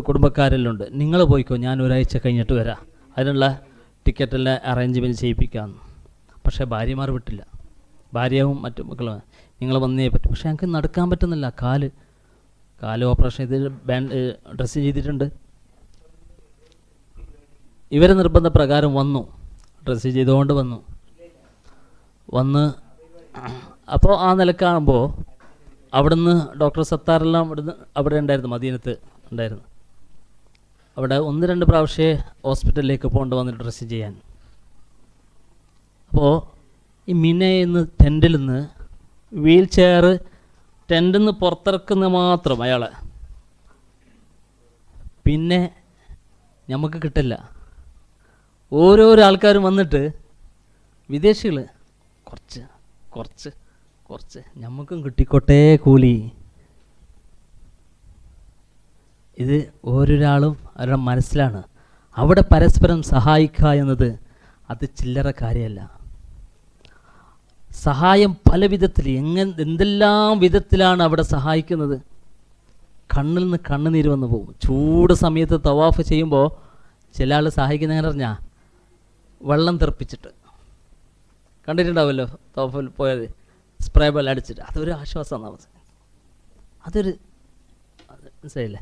കുടുംബക്കാരെല്ലാം ഉണ്ട്, നിങ്ങൾ പോയിക്കോ, ഞാൻ ഒരാഴ്ച കഴിഞ്ഞിട്ട് വരാം, അതിനുള്ള ടിക്കറ്റെല്ലാം അറേഞ്ച്മെൻറ്റ് ചെയ്യിപ്പിക്കാമെന്ന്. പക്ഷേ ഭാര്യമാർ വിട്ടില്ല. ഭാര്യയും മറ്റു മക്കളും നിങ്ങൾ വന്നേ പറ്റും. പക്ഷേ ഞങ്ങൾക്ക് നടക്കാൻ പറ്റുന്നില്ല. കാല് ഓപ്പറേഷൻ ചെയ്ത് ഡ്രസ്സ് ചെയ്തിട്ടുണ്ട്. ഇവരെ നിർബന്ധപ്രകാരം വന്നു, ഡ്രസ്സ് ചെയ്തുകൊണ്ട് വന്ന് അപ്പോൾ ആ നിലക്കാകുമ്പോൾ അവിടുന്ന് ഡോക്ടർ സത്താറെല്ലാം അവിടെ ഉണ്ടായിരുന്നു, മദീനത്ത് ഉണ്ടായിരുന്നു. അവിടെ 1-2 പ്രാവശ്യമേ ഹോസ്പിറ്റലിലേക്ക് പോകേണ്ടി വന്നിട്ട് ഡ്രസ്സ് ചെയ്യാൻ. അപ്പോൾ ഈ മിനയിൽ നിന്ന് ടെൻറ്റിൽ നിന്ന് വീൽ ചെയർ ടെൻറ്റിൽ നിന്ന് പുറത്തിറക്കുന്ന മാത്രം അയാളെ, പിന്നെ നമുക്ക് കിട്ടില്ല. ഓരോരോ ആൾക്കാരും വന്നിട്ട് വിദേശികൾ കുറച്ച് നമുക്കും കിട്ടിക്കോട്ടെ കൂലി. ഇത് ഓരോരാളും അവരുടെ മനസ്സിലാണ്. അവിടെ പരസ്പരം സഹായിക്കുക എന്നത് അത് ചില്ലറ കാര്യമല്ല. സഹായം പല വിധത്തിൽ, എന്തെല്ലാം വിധത്തിലാണ് അവിടെ സഹായിക്കുന്നത്. കണ്ണിൽ നിന്ന് കണ്ണുനീര് വന്നു പോകും. ചൂട് സമയത്ത് തവാഫ് ചെയ്യുമ്പോൾ ചില ആൾ സഹായിക്കുന്ന എങ്ങനെ പറഞ്ഞാൽ വെള്ളം തെറിപ്പിച്ചിട്ട് കണ്ടിട്ടുണ്ടാവുമല്ലോ, തവാഫിൽ പോയത് സ്പ്രേ ബോൾ അടിച്ചിട്ട്, അതൊരു ആശ്വാസമാണ്. മനസ്സിലായില്ലേ?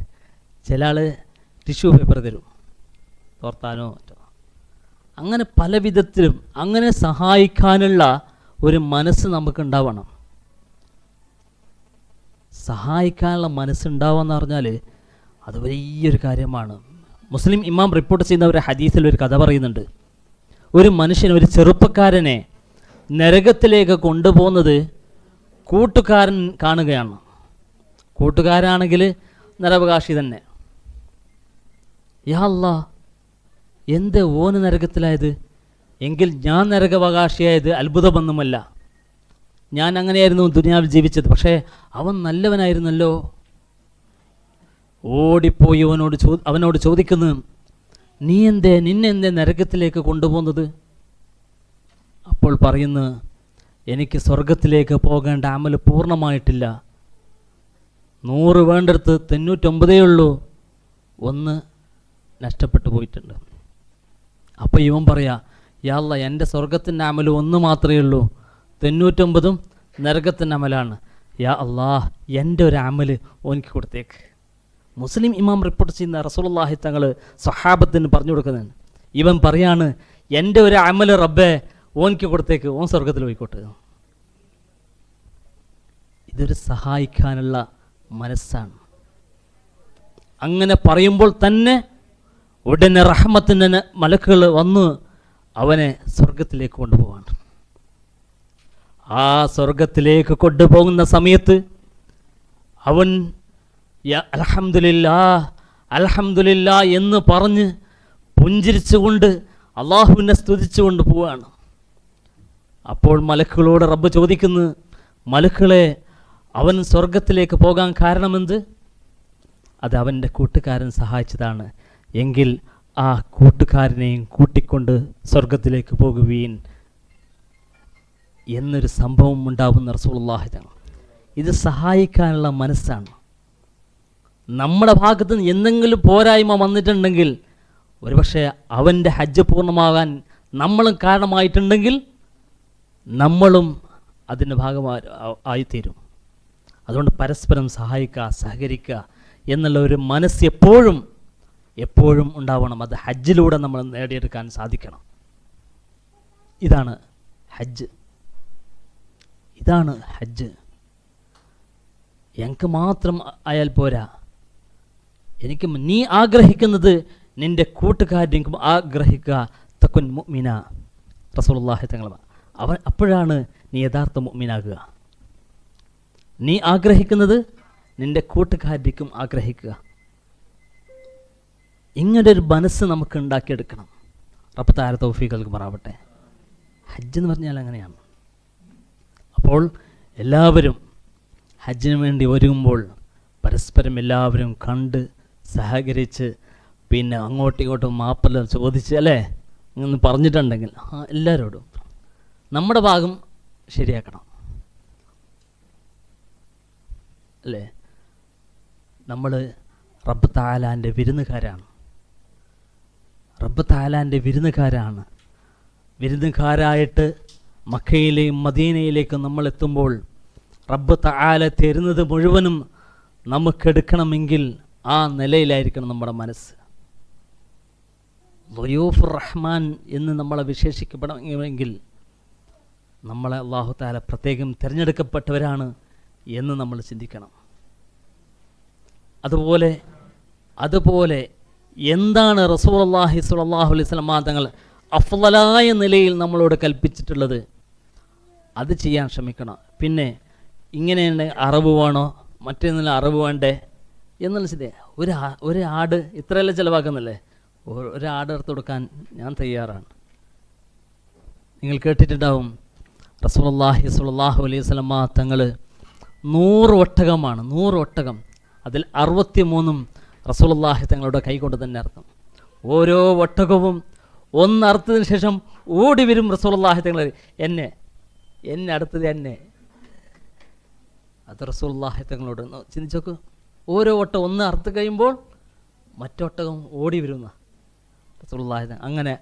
ചില ആൾ ടിഷ്യൂ പേപ്പർ തരും തോർത്താനോ മറ്റോ. അങ്ങനെ പല വിധത്തിലും അങ്ങനെ സഹായിക്കാനുള്ള ഒരു മനസ്സ് നമുക്കുണ്ടാവണം. സഹായിക്കാനുള്ള മനസ്സുണ്ടാവുക എന്ന് പറഞ്ഞാൽ അത് വലിയൊരു കാര്യമാണ്. മുസ്ലിം ഇമാം റിപ്പോർട്ട് ചെയ്യുന്ന ഒരു ഹദീസിൽ ഒരു കഥ പറയുന്നുണ്ട്. ഒരു മനുഷ്യൻ, ഒരു ചെറുപ്പക്കാരനെ നരകത്തിലേക്ക് കൊണ്ടുപോകുന്നത് കൂട്ടുകാരൻ കാണുകയാണ്. കൂട്ടുകാരാണെങ്കിൽ നരവകാശി തന്നെ. യാ അല്ലാ, എന്ത് ഓന് നരകത്തിലായത്? എങ്കിൽ ഞാൻ നരകാവകാശിയായത് അത്ഭുതമൊന്നുമല്ല. ഞാൻ അങ്ങനെയായിരുന്നു ദുനിയാവിൽ ജീവിച്ചത്, പക്ഷേ അവൻ നല്ലവനായിരുന്നല്ലോ. ഓടിപ്പോയി അവനോട് ചോദിക്കുന്നു, നിന്നെന്തേ നരകത്തിലേക്ക് കൊണ്ടുപോകുന്നത്? അപ്പോൾ പറയുന്നു, എനിക്ക് സ്വർഗത്തിലേക്ക് പോകേണ്ട അമൽ പൂർണ്ണമായിട്ടില്ല. 100 വേണ്ടടുത്ത് 99 ഉള്ളൂ, 1 നഷ്ടപ്പെട്ടു പോയിട്ടുണ്ട്. അപ്പോൾ ഇവൻ പറയാ, യാ അല്ലാ, എൻ്റെ സ്വർഗത്തിൻ്റെ അമൽ 1 മാത്രമേ ഉള്ളൂ, 99 നരകത്തിൻ്റെ അമലാണ്. യാ അല്ലാ, എൻ്റെ ഒരു അമൽ ഓനിക്ക് കൊടുത്തേക്ക്. മുസ്ലിം ഇമാം റിപ്പോർട്ട് ചെയ്യുന്ന റസൂലുള്ളാഹി തങ്ങൾ സ്വഹാബത്തിന് പറഞ്ഞു കൊടുക്കുന്നതാണ്. ഇവൻ പറയാണ്, എൻ്റെ ഒരു അമൽ റബ്ബേ ഓനിക്ക് കൊടുത്തേക്ക്, ഓൻ സ്വർഗത്തിൽ പോയിക്കോട്ടെ. ഇതൊരു സഹായിക്കാനുള്ള മനസ്സാണ്. അങ്ങനെ പറയുമ്പോൾ തന്നെ ഉടനെ റഹ്മത്തിൻ്റെ മലക്കുകൾ വന്ന് അവനെ സ്വർഗത്തിലേക്ക് കൊണ്ടുപോവാണ്. ആ സ്വർഗത്തിലേക്ക് കൊണ്ടുപോകുന്ന സമയത്ത് അവൻ അൽഹംദുലില്ലാ എന്ന് പറഞ്ഞ് പുഞ്ചിരിച്ചുകൊണ്ട് അള്ളാഹുവിനെ സ്തുതിച്ചുകൊണ്ട് പോവാണ്. അപ്പോൾ മലക്കുകളോട് റബ്ബ് ചോദിക്കുന്നു, മലക്കുകളെ, അവൻ സ്വർഗത്തിലേക്ക് പോകാൻ കാരണമെന്ത്? അത് അവൻ്റെ കൂട്ടുകാരൻ സഹായിച്ചതാണ്. എങ്കിൽ ആ കൂട്ടുകാരനെയും കൂട്ടിക്കൊണ്ട് സ്വർഗത്തിലേക്ക് പോകുവീൻ എന്നൊരു സംഭവം ഉണ്ടാവുന്ന റസൂലുള്ളാഹി തങ്ങൾ. ഇത് സഹായിക്കാനുള്ള മനസ്സാണ്. നമ്മുടെ ഭാഗത്ത് നിന്ന് എന്തെങ്കിലും പോരായ്മ വന്നിട്ടുണ്ടെങ്കിൽ, ഒരുപക്ഷെ അവൻ്റെ ഹജ്ജ് പൂർണ്ണമാകാൻ നമ്മളും കാരണമായിട്ടുണ്ടെങ്കിൽ നമ്മളും അതിൻ്റെ ഭാഗമായിത്തീരും. അതുകൊണ്ട് പരസ്പരം സഹായിക്കുക, സഹകരിക്കുക എന്നുള്ള ഒരു മനസ്സ് എപ്പോഴും ഉണ്ടാവണം. അത് ഹജ്ജിലൂടെ നമ്മൾ നേടിയെടുക്കാൻ സാധിക്കണം. ഇതാണ് ഹജ്ജ്. എനിക്ക് മാത്രം ആയാൽ പോരാ. എനിക്ക് നീ ആഗ്രഹിക്കുന്നത് നിൻ്റെ കൂട്ടുകാരനെയും ആഗ്രഹിക്കുക. തക്കുൻ മുഅ്മിന, റസൂലുള്ളാഹി തങ്ങൾ. അപ്പോഴാണ് നീ യഥാർത്ഥ മുഅ്മിനാകുക. നീ ആഗ്രഹിക്കുന്നത് നിൻ്റെ കൂട്ടുകാരനും ആഗ്രഹിക്കുക. ഇങ്ങനൊരു മനസ്സ് നമുക്ക് ഉണ്ടാക്കിയെടുക്കണം. റബ്ബ് തആല തൗഫീഖ് നൽകുമാറാവട്ടെ. ഹജ്ജ് എന്ന് പറഞ്ഞാൽ അങ്ങനെയാണ്. അപ്പോൾ എല്ലാവരും ഹജ്ജിന് വേണ്ടി ഒരുങ്ങുമ്പോൾ പരസ്പരം എല്ലാവരും കണ്ട് സഹകരിച്ച്, പിന്നെ അങ്ങോട്ടും ഇങ്ങോട്ടും മാപ്പെല്ലാം ചോദിച്ച്, അല്ലേ, എന്ന് പറഞ്ഞിട്ടുണ്ടെങ്കിൽ എല്ലാവരോടും നമ്മുടെ ഭാഗം ശരിയാക്കണം. അല്ലേ? നമ്മൾ റബ്ബ് തആലാൻ്റെ വിരുന്നുകാരാണ്. റബ്ബ് തആലാൻ്റെ വിരുന്നുകാരാണ്. വിരുന്നുകാരായിട്ട് മക്കയിലെയും മദീനയിലേക്കും നമ്മൾ എത്തുമ്പോൾ റബ്ബ് തആല തരുന്നത് മുഴുവനും നമുക്കെടുക്കണമെങ്കിൽ ആ നിലയിലായിരിക്കണം നമ്മുടെ മനസ്സ്. ളയൂഫുർ റഹ്മാൻ എന്ന് നമ്മളെ വിശേഷിക്കപ്പെടണമെങ്കിൽ നമ്മളെ അല്ലാഹു തആല പ്രത്യേകം തിരഞ്ഞെടുക്കപ്പെട്ടവരാണ് എന്ന് നമ്മൾ ചിന്തിക്കണം. അതുപോലെ എന്താണ് റസൂലുള്ളാഹി സ്വല്ലല്ലാഹു അലൈഹി വസല്ലം തങ്ങൾ അഫ്ളലായ നിലയിൽ നമ്മളോട് കൽപ്പിച്ചിട്ടുള്ളത്, അത് ചെയ്യാൻ ശ്രമിക്കണം. പിന്നെ ഇങ്ങനെയാണ് അറിവ് വേണോ, മറ്റേന്നില്ല അറിവ് വേണ്ടേ എന്നുള്ള ചിന്ത. ഒരു ആട് ഇത്രയല്ലേ ചിലവാക്കുന്നില്ലേ, ഒരാട് എടുത്ത് കൊടുക്കാൻ ഞാൻ തയ്യാറാണ്. നിങ്ങൾ കേട്ടിട്ടുണ്ടാവും റസൂലുള്ളാഹി സ്വല്ലല്ലാഹു അലൈഹി വസല്ലം തങ്ങൾ 100 ഒട്ടകമാണ്, 100 ഒട്ടകം. അതിൽ 63 റസൂലുള്ളാഹി തങ്ങളുടെ കൈകൊണ്ട് തന്നെ അർത്ഥം. ഓരോ ഒട്ടകവും ഒന്ന് അറുത്തതിന് ശേഷം ഓടി വരും റസൂലുള്ളാഹി തങ്ങൾ, എന്നെ അടുത്തത് എന്നെ. അത് റസൂലുള്ളാഹി തങ്ങളോട് ചിന്തിച്ചു നോക്ക്. ഓരോ ഒട്ടകം ഒന്ന് അറുത്ത് കഴിയുമ്പോൾ മറ്റൊട്ടകം ഓടി വരുന്ന റസൂലുള്ളാഹി തങ്ങൾ. അങ്ങനെ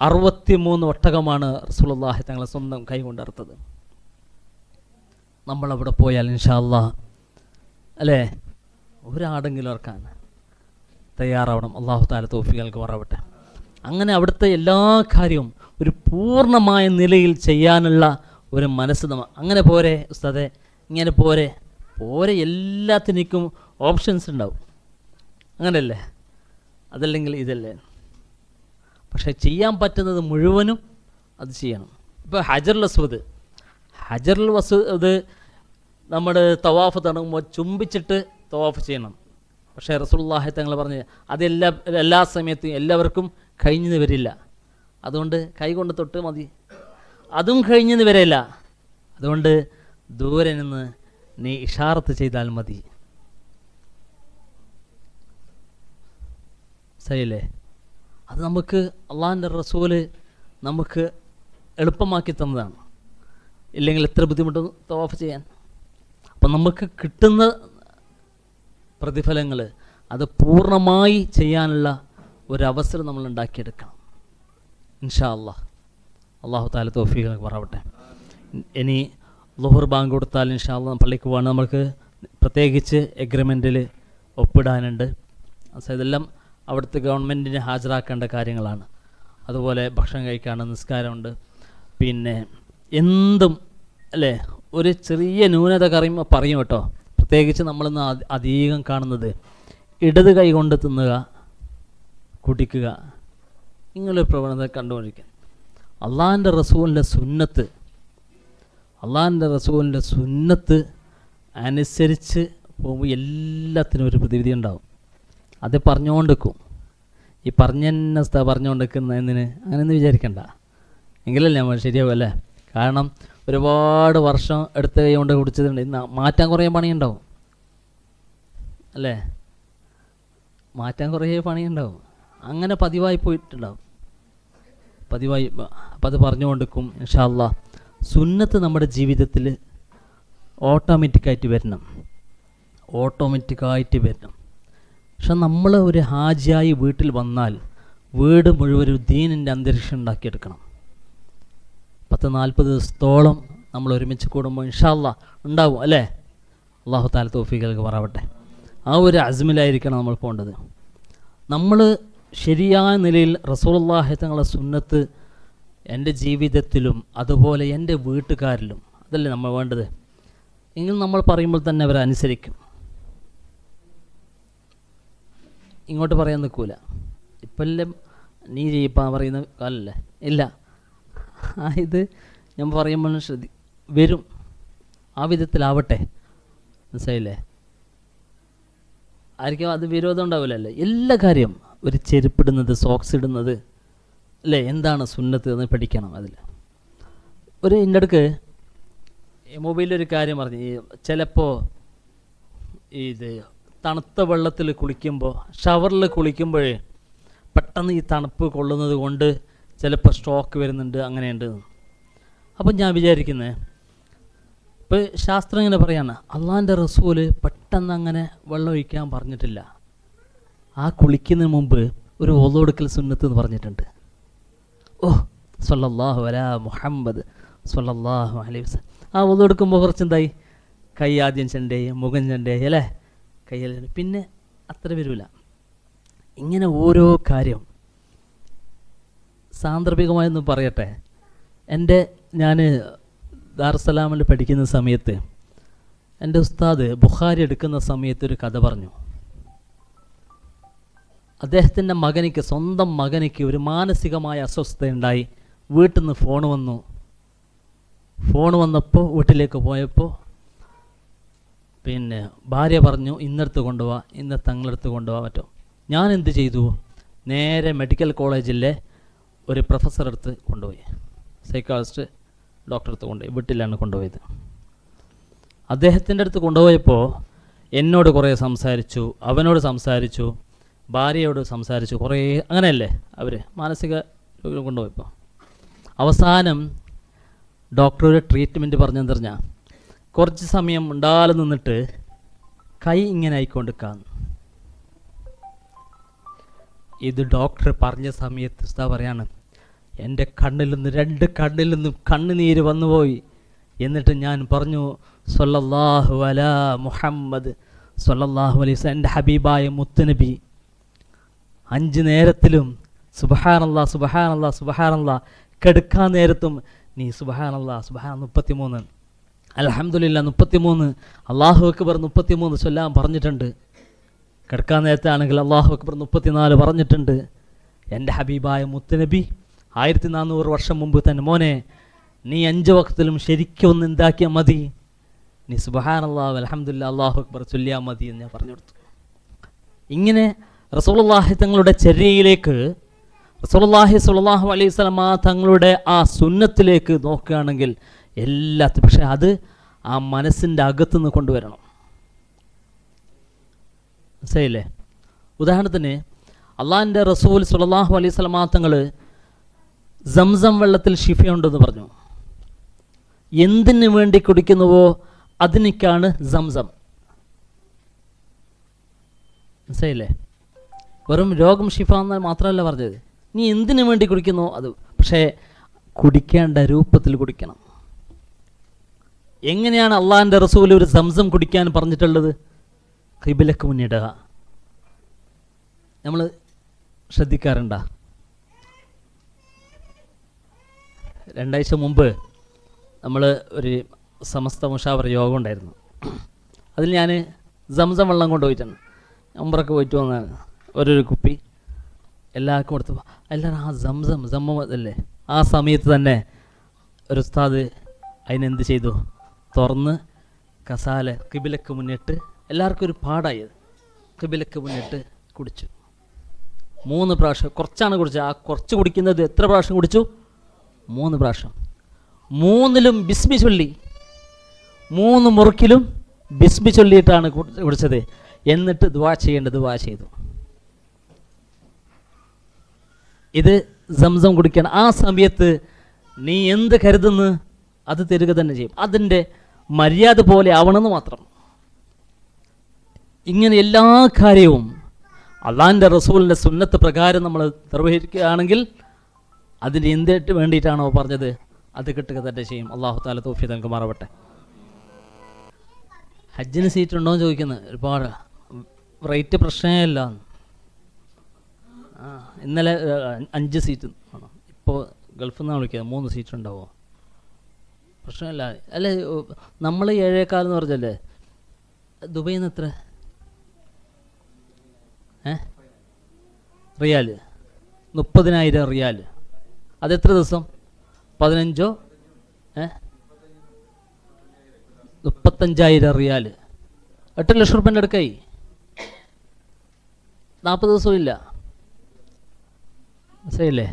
63 ഒട്ടകമാണ് റസൂലുള്ളാഹി തങ്ങൾ സ്വന്തം കൈ കൊണ്ട് അറുത്തത്. നമ്മളവിടെ പോയാൽ ഇൻഷാ അല്ലാഹ് അല്ലേ ഒരാടെങ്കിലും ഇറക്കാൻ തയ്യാറാവണം. അല്ലാഹു തആല തൗഫീഖ് നൽകുമാറാവട്ടെ. അങ്ങനെ അവിടുത്തെ എല്ലാ കാര്യവും ഒരു പൂർണ്ണമായ നിലയിൽ ചെയ്യാനുള്ള ഒരു മനസ്സ് അങ്ങനെ പോരെ ഉസ്താദെ, ഇങ്ങനെ പോരെ എല്ലാത്തിനും ഓപ്ഷൻസ് ഉണ്ടാവും, അങ്ങനെയല്ലേ? അതല്ലെങ്കിൽ ഇതല്ലേ? പക്ഷേ ചെയ്യാൻ പറ്റുന്നത് മുഴുവനും അത് ചെയ്യണം. ഇപ്പോൾ ഹജറുൽ അസ്വദ് നമ്മൾ തവാഫ് തുടങ്ങുമ്പോൾ ചുംബിച്ചിട്ട് തവാഫ് ചെയ്യണം. പക്ഷേ റസൂലുള്ളാഹി തങ്ങൾ പറഞ്ഞ് എല്ലാ സമയത്തും എല്ലാവർക്കും കഴിഞ്ഞെന്ന് വരില്ല. അതുകൊണ്ട് കൈകൊണ്ട് തൊട്ട് മതി, അതും കഴിഞ്ഞെന്ന് വരില്ല. അതുകൊണ്ട് ദൂരെ നിന്ന് നീ ഇഷാറത്ത് ചെയ്താൽ മതി. ശരിയല്ലേ? അത് നമുക്ക് അള്ളാഹിൻ്റെ റസൂല് നമുക്ക് എളുപ്പമാക്കി തന്നതാണ്. ഇല്ലെങ്കിൽ എത്ര ബുദ്ധിമുട്ട് തവാഫ് ചെയ്യാൻ. അപ്പം നമുക്ക് കിട്ടുന്ന പ്രതിഫലങ്ങൾ അത് പൂർണ്ണമായി ചെയ്യാനുള്ള ഒരവസരം നമ്മൾ ഉണ്ടാക്കിയെടുക്കണം. ഇൻഷാ അല്ലാഹ്. അല്ലാഹു തആല തൗഫീഖ് പറയട്ടെ. ഇനി ളുഹർ ബാങ്ക് കൊടുത്താൽ ഇൻഷാ അല്ലാഹ് പള്ളിക്ക് പോകാൻ നമുക്ക് പ്രത്യേകിച്ച് എഗ്രിമെൻറ്റിൽ ഒപ്പിടാനുണ്ട്. ഇതെല്ലാം അവിടുത്തെ ഗവൺമെൻറ്റിന് ഹാജരാക്കേണ്ട കാര്യങ്ങളാണ്. അതുപോലെ ഭക്ഷണം കഴിക്കാനുള്ള നിസ്കാരമുണ്ട്. പിന്നെ എന്തും അല്ലേ, ഒരു ചെറിയ ന്യൂനത പറയും കേട്ടോ. പ്രത്യേകിച്ച് നമ്മളിന്ന് അധികം കാണുന്നത് ഇടത് കൈ കൊണ്ട് തിന്നുക, കുടിക്കുക, ഇങ്ങനൊരു പ്രവണത കണ്ടുകൊണ്ടിരിക്കുക. അള്ളാഹിൻ്റെ റസൂലിൻ്റെ സുന്നത്ത് അനുസരിച്ച് പോകുമ്പോൾ എല്ലാത്തിനും ഒരു പ്രതിവിധി ഉണ്ടാവും. അത് പറഞ്ഞുകൊണ്ടിരിക്കും. ഈ പറഞ്ഞുകൊണ്ടിരിക്കുന്നതിന് അങ്ങനെയൊന്നും വിചാരിക്കണ്ട, എങ്കിലല്ലേ നമ്മൾ ശരിയാവും അല്ലേ? കാരണം ഒരുപാട് വർഷം എടുത്ത് കൈ കൊണ്ട് കുടിച്ചതുണ്ട്. ഇന്ന് മാറ്റാൻ കുറേ പണിയുണ്ടാവും അല്ലേ? മാറ്റാൻ കുറേ പണിയുണ്ടാവും. അങ്ങനെ പതിവായി പോയിട്ടുണ്ടാവും. അപ്പം അത് പറഞ്ഞുകൊണ്ടിരിക്കും. ഇൻഷാ അല്ലാഹ് സുന്നത്ത് നമ്മുടെ ജീവിതത്തിൽ ഓട്ടോമാറ്റിക്കായിട്ട് വരണം. പക്ഷെ നമ്മൾ ഒരു ഹാജിയായി വീട്ടിൽ വന്നാൽ വീട് മുഴുവൻ ഒരു ദീനിൻ്റെ അന്തരീക്ഷം ഉണ്ടാക്കിയെടുക്കണം. 10-40 ദിവസത്തോളം നമ്മൾ ഒരുമിച്ച് കൂടുമ്പോൾ ഇൻഷാ അല്ലാഹ് ഉണ്ടാവും അല്ലേ? അല്ലാഹു തആല തൗഫീഖ് നൽകുമാറാവട്ടെ. ആ ഒരു അസ്മിലായിരിക്കണം നമ്മൾ പോകേണ്ടത്. നമ്മൾ ശരിയായ നിലയിൽ റസൂലുള്ളാഹി തങ്ങളുടെ സുന്നത്ത് എൻ്റെ ജീവിതത്തിലും അതുപോലെ എൻ്റെ വീട്ടുകാരിലും, അതല്ലേ നമ്മൾ വേണ്ടത്. എങ്കിൽ നമ്മൾ പറയുമ്പോൾ തന്നെ അവരനുസരിക്കും. ഇങ്ങോട്ട് പറയാൻ നിൽക്കൂല. ഇപ്പെല്ലാം നീ ചെയ്യിപ്പാൻ പറയുന്ന കാലല്ലേ? ഇല്ല, ഇത് ഞാൻ പറയുമ്പോൾ വരും. ആ വിധത്തിലാവട്ടെ. മനസ്സിലായില്ലേ? ആയിരിക്കും അത് വിരോധം ഉണ്ടാവില്ലല്ലേ? എല്ലാ കാര്യം ഒരു ചെരുപ്പിടുന്നത്, സോക്സ് ഇടുന്നത് അല്ലേ, എന്താണ് സുന്നത്ത് എന്ന് പഠിക്കണം. അതിൽ എൻ്റെ അടുക്ക് മൊബൈലൊരു കാര്യം പറഞ്ഞു. ചിലപ്പോൾ ഇത് തണുത്ത വെള്ളത്തിൽ കുളിക്കുമ്പോൾ, ഷവറിൽ കുളിക്കുമ്പോഴേ പെട്ടെന്ന് ഈ തണുപ്പ് കൊള്ളുന്നത് കൊണ്ട് ചിലപ്പോൾ സ്ട്രോക്ക് വരുന്നുണ്ട്, അങ്ങനെയുണ്ട്. അപ്പം ഞാൻ വിചാരിക്കുന്നത്, ഇപ്പോൾ ശാസ്ത്രം ഇങ്ങനെ പറയാണ്, അള്ളാഹിൻ്റെ റസൂല് പെട്ടെന്ന് അങ്ങനെ വെള്ളം ഒഴിക്കാൻ പറഞ്ഞിട്ടില്ല. ആ കുളിക്കുന്നതിന് മുമ്പ് ഒരു ഒളോടുക്കൽ സുന്നത്ത് എന്ന് പറഞ്ഞിട്ടുണ്ട്. ഓ സ്വല്ലല്ലാഹു അലാ മുഹമ്മദ് സ്വല്ലല്ലാഹു അലൈഹി വസല്ലം. ആ ഒളെടുക്കുമ്പോൾ കുറച്ചെന്തായി, കൈ ആദ്യം ചെണ്ടേ, മുഖം ചെണ്ടേ അല്ലേ, കയ്യിൽ പിന്നെ അത്ര വരില്ല. ഇങ്ങനെ ഓരോ കാര്യം സാന്ദർഭികമായൊന്നും പറയട്ടെ. ഞാൻ ദാറുസ്സലാമിൽ പഠിക്കുന്ന സമയത്ത് എൻ്റെ ഉസ്താദ് ബുഖാരി എടുക്കുന്ന സമയത്ത് ഒരു കഥ പറഞ്ഞു. അദ്ദേഹത്തിൻ്റെ സ്വന്തം മകനിക്ക് ഒരു മാനസികമായ അസ്വസ്ഥതയുണ്ടായി. വീട്ടിൽ നിന്ന് ഫോൺ വന്നപ്പോൾ വീട്ടിലേക്ക് പോയപ്പോൾ പിന്നെ ഭാര്യ പറഞ്ഞു, ഇന്നടുത്ത് കൊണ്ടുപോവാ, തങ്ങളടുത്ത് കൊണ്ടുപോകാൻ പറ്റും. ഞാൻ എന്ത് ചെയ്തു, നേരെ മെഡിക്കൽ കോളേജിലെ ഒരു പ്രൊഫസർ അടുത്ത് കൊണ്ടുപോയി, സൈക്കോളജിസ്റ്റ് ഡോക്ടർ അടുത്ത് കൊണ്ടുപോയി, വീട്ടിലാണ് കൊണ്ടുപോയത്. അദ്ദേഹത്തിൻ്റെ അടുത്ത് കൊണ്ടുപോയപ്പോൾ എന്നോട് കുറേ സംസാരിച്ചു, അവനോട് സംസാരിച്ചു, ഭാര്യയോട് സംസാരിച്ചു, കുറേ അങ്ങനെയല്ലേ അവർ മാനസിക രോഗികൾ കൊണ്ടുപോയപ്പോൾ. അവസാനം ഡോക്ടർ ഒരു ട്രീറ്റ്മെൻറ്റ് പറഞ്ഞെന്ന് പറഞ്ഞാൽ, കുറച്ച് സമയം ഉണ്ടാലും നിന്നിട്ട് കൈ ഇങ്ങനെ ആയിക്കൊണ്ടിരിക്കാന്ന്. ഇത് ഡോക്ടർ പറഞ്ഞ സമയത്ത് ഉസ്താ പറയാണ്, എൻ്റെ രണ്ട് കണ്ണിൽ നിന്നും കണ്ണുനീര് വന്നുപോയി. എന്നിട്ട് ഞാൻ പറഞ്ഞു, സ്വല്ലല്ലാഹു അലാ മുഹമ്മദ് സ്വല്ലല്ലാഹു അലൈഹി വസല്ലം, എൻ്റെ ഹബീബായ മുത്തുനബി 5 നേരത്തിലും സുബ്ഹാനല്ലാഹ് സുബ്ഹാനല്ലാഹ് സുബ്ഹാനല്ലാഹ്, കെടുക്കാൻ നേരത്തും നീ സുബ്ഹാനല്ലാഹ് 33, അൽഹംദുലില്ലാഹ് 33, അല്ലാഹു അക്ബർ 33 ചൊല്ലാൻ പറഞ്ഞിട്ടുണ്ട്. കിടക്കാൻ നേരത്താണെങ്കിൽ അല്ലാഹു അക്ബർ 34 പറഞ്ഞിട്ടുണ്ട്. എൻ്റെ ഹബീബായ മുത്തുനബി 1400 വർഷം മുമ്പ് തന്നെ, മോനെ നീ 5 വക്തിലും ശരിക്കും ഒന്ന് എന്താക്കിയാൽ മതി, നീ സുബ്ഹാനല്ലാഹ് അൽഹംദുലില്ലാഹ് അല്ലാഹു അക്ബർ ചൊല്ലിയാൽ മതി എന്ന് ഞാൻ പറഞ്ഞു കൊടുത്തു. ഇങ്ങനെ റസൂലുള്ളാഹി തങ്ങളുടെ ചര്യയിലേക്ക്, റസൂലുള്ളാഹി സ്വല്ലല്ലാഹു അലൈഹി വസല്ലം തങ്ങളുടെ ആ സുന്നത്തിലേക്ക് നോക്കുകയാണെങ്കിൽ എല്ലാത്തിനും, പക്ഷേ അത് ആ മനസ്സിൻ്റെ അകത്തുനിന്ന് കൊണ്ടുവരണം. മനസ്സിലായില്ലേ? ഉദാഹരണത്തിന് അള്ളാഹിൻ്റെ റസൂൽ സ്വല്ലല്ലാഹു അലൈഹി വസല്ലം തങ്ങൾ സംസം വെള്ളത്തിൽ ശിഫയുണ്ടെന്ന് പറഞ്ഞു. എന്തിനു വേണ്ടി കുടിക്കുന്നുവോ അതിനേക്കാണ് സംസം. മനസ്സിലായില്ലേ? വെറും രോഗം ശിഫ എന്നാൽ മാത്രമല്ല പറഞ്ഞത്, നീ എന്തിനു വേണ്ടി കുടിക്കുന്നോ അത്, പക്ഷേ കുടിക്കേണ്ട രൂപത്തിൽ കുടിക്കണം. എങ്ങനെയാണ് അള്ളാഹിൻ്റെ റസൂൽ ഒരു സംസം കുടിക്കാൻ പറഞ്ഞിട്ടുള്ളത്? ഖിബിലക്ക് മുന്നിടുക. നമ്മൾ ശ്രദ്ധിക്കാറുണ്ടാ? 2 ആഴ്ച മുമ്പ് നമ്മൾ ഒരു സമസ്ത മുഷാവറ യോഗം ഉണ്ടായിരുന്നു. അതിൽ ഞാൻ സംസം വെള്ളം കൊണ്ടുപോയിട്ടാണ്, ഉംറയ്ക്ക് പോയിട്ട് വന്നതാണ്. ഓരോരു കുപ്പി എല്ലാവർക്കും കൊടുത്തു. എല്ലാവരും ആ സംസം അല്ലേ, ആ സമയത്ത് തന്നെ ഒരു ഉസ്താദ് അതിനെന്ത് ചെയ്തു, തുറന്ന് കസാല ഖിബിലക്ക് മുന്നിട്ട്, എല്ലാവർക്കും ഒരു പാടായത്, ഖിബിലക്ക് മുന്നിട്ട് കുടിച്ചു. 3 പ്രാവശ്യം, കുറച്ചാണ് കുടിച്ചത്. ആ കുറച്ച് കുടിക്കുന്നത് എത്ര പ്രാവശ്യം കുടിച്ചു? 3 പ്രാവശ്യം. 3ലും ബിസ്മി ചൊല്ലി, 3 മുറുക്കിലും ബിസ്മി ചൊല്ലിയിട്ടാണ് കുടിച്ചത്. എന്നിട്ട് ദുആ ചെയ്തു. ഇത് സംസം കുടിക്കണം. ആ സമയത്ത് നീ എന്ത് കരുതുന്നു അത് തരിക തന്നെ ചെയ്യും. അതിൻ്റെ മര്യാദ പോലെ ആവണമെന്ന് മാത്രം. ഇങ്ങനെ എല്ലാ കാര്യവും അള്ളാഹിൻ്റെ റസൂലിൻ്റെ സുന്നത്ത് പ്രകാരം നമ്മൾ നിർവഹിക്കുകയാണെങ്കിൽ അതിന് എന്തിട്ട് വേണ്ടിയിട്ടാണോ പറഞ്ഞത് അത് കിട്ടുക തന്നെ ചെയ്യും. അള്ളാഹു തആല തൗഫീഖ് നൽകുമാറാവട്ടെ. ഹജ്ജിന് സീറ്റ് ഉണ്ടോ എന്ന് ചോദിക്കുന്നത്, ഒരുപാട് റേറ്റ് പ്രശ്നമേ അല്ല. ഇന്നലെ 5 സീറ്റ് ആണോ, ഇപ്പോൾ ഗൾഫിൽ നിന്നാണ് വിളിക്കുന്നത്, 3 സീറ്റ് ഉണ്ടാവുമോ? പ്രശ്നമില്ല അല്ലേ? നമ്മൾ 7.25 എന്ന് പറഞ്ഞല്ലേ, ദുബൈയിൽ നിന്ന് എത്ര റിയാൽ? 30,000 റിയാൽ. അതെത്ര ദിവസം? 15 35,000 റിയാൽ, 8 ലക്ഷം റുപ്യൻ്റെ അടുക്കായി. 40 ദിവസവും ഇല്ല. ശരിയല്ലേ?